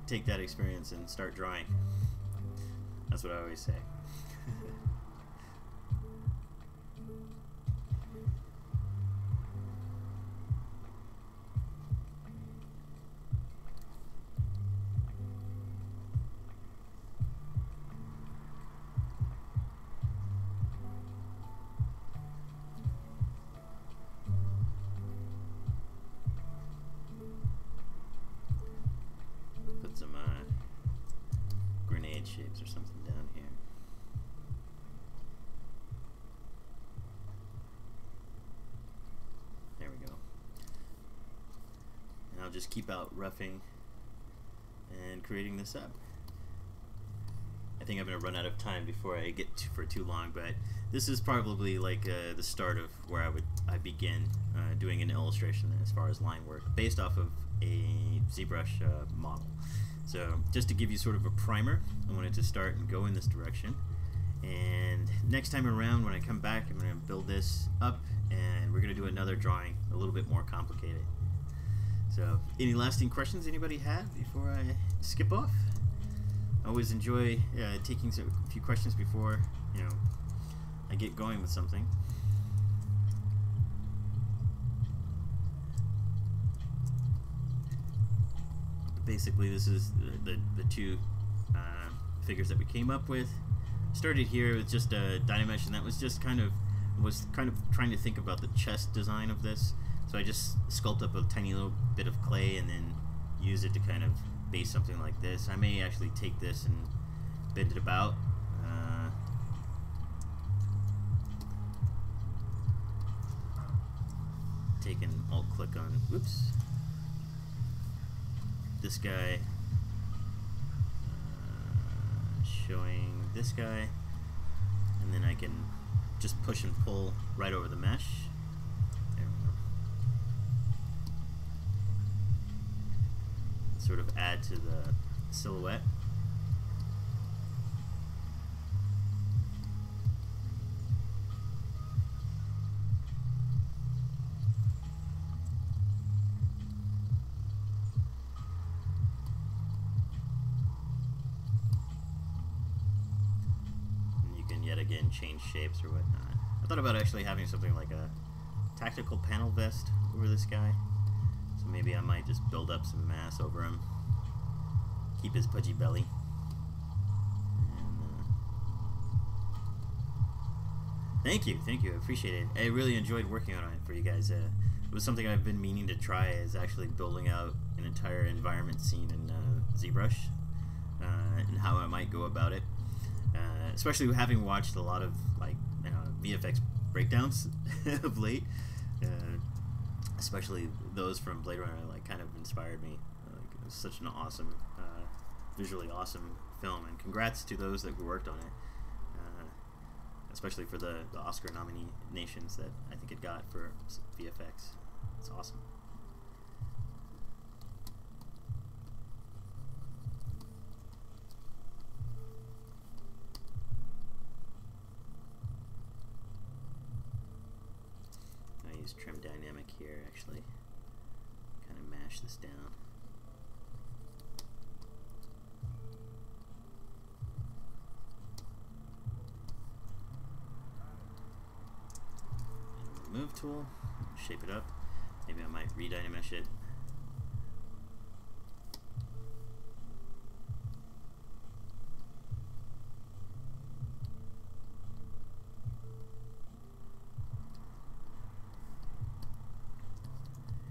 take that experience and start drawing. That's what I always say. Put some grenade shapes or something down here. There we go. And I'll just keep out roughing and creating this up. I think I'm going to run out of time before I get for too long, but this is probably like the start of where I begin doing an illustration as far as line work, based off of a ZBrush model. So just to give you sort of a primer, I wanted to start and go in this direction. And next time around, when I come back, I'm going to build this up, and we're going to do another drawing a little bit more complicated. So any lasting questions anybody have before I skip off? I always enjoy taking a few questions before I get going with something. basically this is the two figures that we came up with. Started here with just a Dynamesh, and that was just kind of trying to think about the chest design of this. So I just sculpt up a tiny little bit of clay and then use it to kind of base something like this. I may actually take this and bend it about. Take an alt click on, whoops, this guy, showing this guy, and then I can just push and pull right over the mesh. There we go. Sort of add to the silhouette. Yet again change shapes or whatnot. I thought about actually having something like a tactical panel vest over this guy, so maybe I might just build up some mass over him, keep his pudgy belly, and, thank you, I appreciate it. I really enjoyed working on it for you guys. It was something I've been meaning to try, is actually building out an entire environment scene in ZBrush, and how I might go about it. Especially having watched a lot of VFX breakdowns of late, especially those from Blade Runner, kind of inspired me. It was such an awesome, visually awesome film, and congrats to those that worked on it, especially for the Oscar nominations that I think it got for VFX. It's awesome. Use trim dynamic here, actually kind of mash this down. And the move tool, shape it up. Maybe I might re-dynamesh it.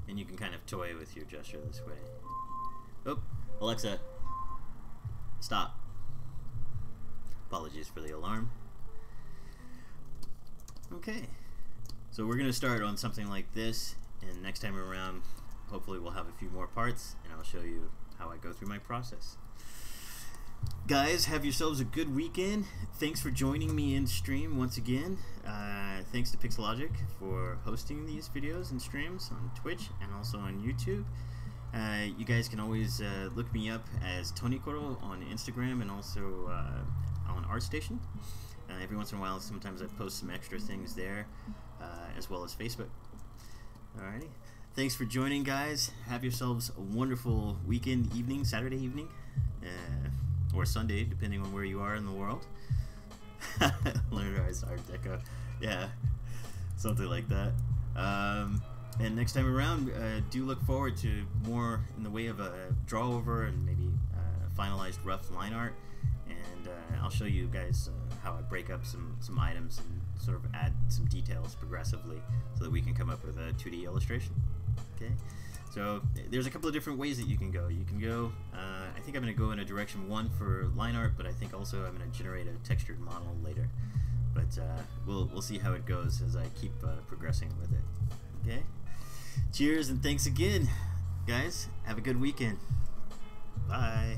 And you can kind of toy with your gesture this way. Oh, Alexa, stop. Apologies for the alarm. Okay, so we're gonna start on something like this, and next time around, hopefully we'll have a few more parts, and I'll show you how I go through my process. Guys, have yourselves a good weekend. Thanks for joining me in stream once again. Thanks to Pixelogic for hosting these videos and streams on Twitch and also on YouTube. You guys can always look me up as Tony Coro on Instagram and also on ArtStation. Every once in a while, sometimes I post some extra things there, as well as Facebook. Alrighty. Thanks for joining, guys. Have yourselves a wonderful weekend, evening, Saturday evening. Or Sunday, depending on where you are in the world. Leonard Art Deco. Yeah, something like that. And next time around, do look forward to more in the way of a draw over and maybe finalized rough line art. And I'll show you guys how I break up some items and sort of add some details progressively so that we can come up with a 2D illustration. Okay? So there's a couple of different ways that you can go. You can go, I think I'm going to go in a direction one for line art, but I think also I'm going to generate a textured model later. But we'll see how it goes as I keep progressing with it. Okay? Cheers and thanks again, guys. Have a good weekend. Bye.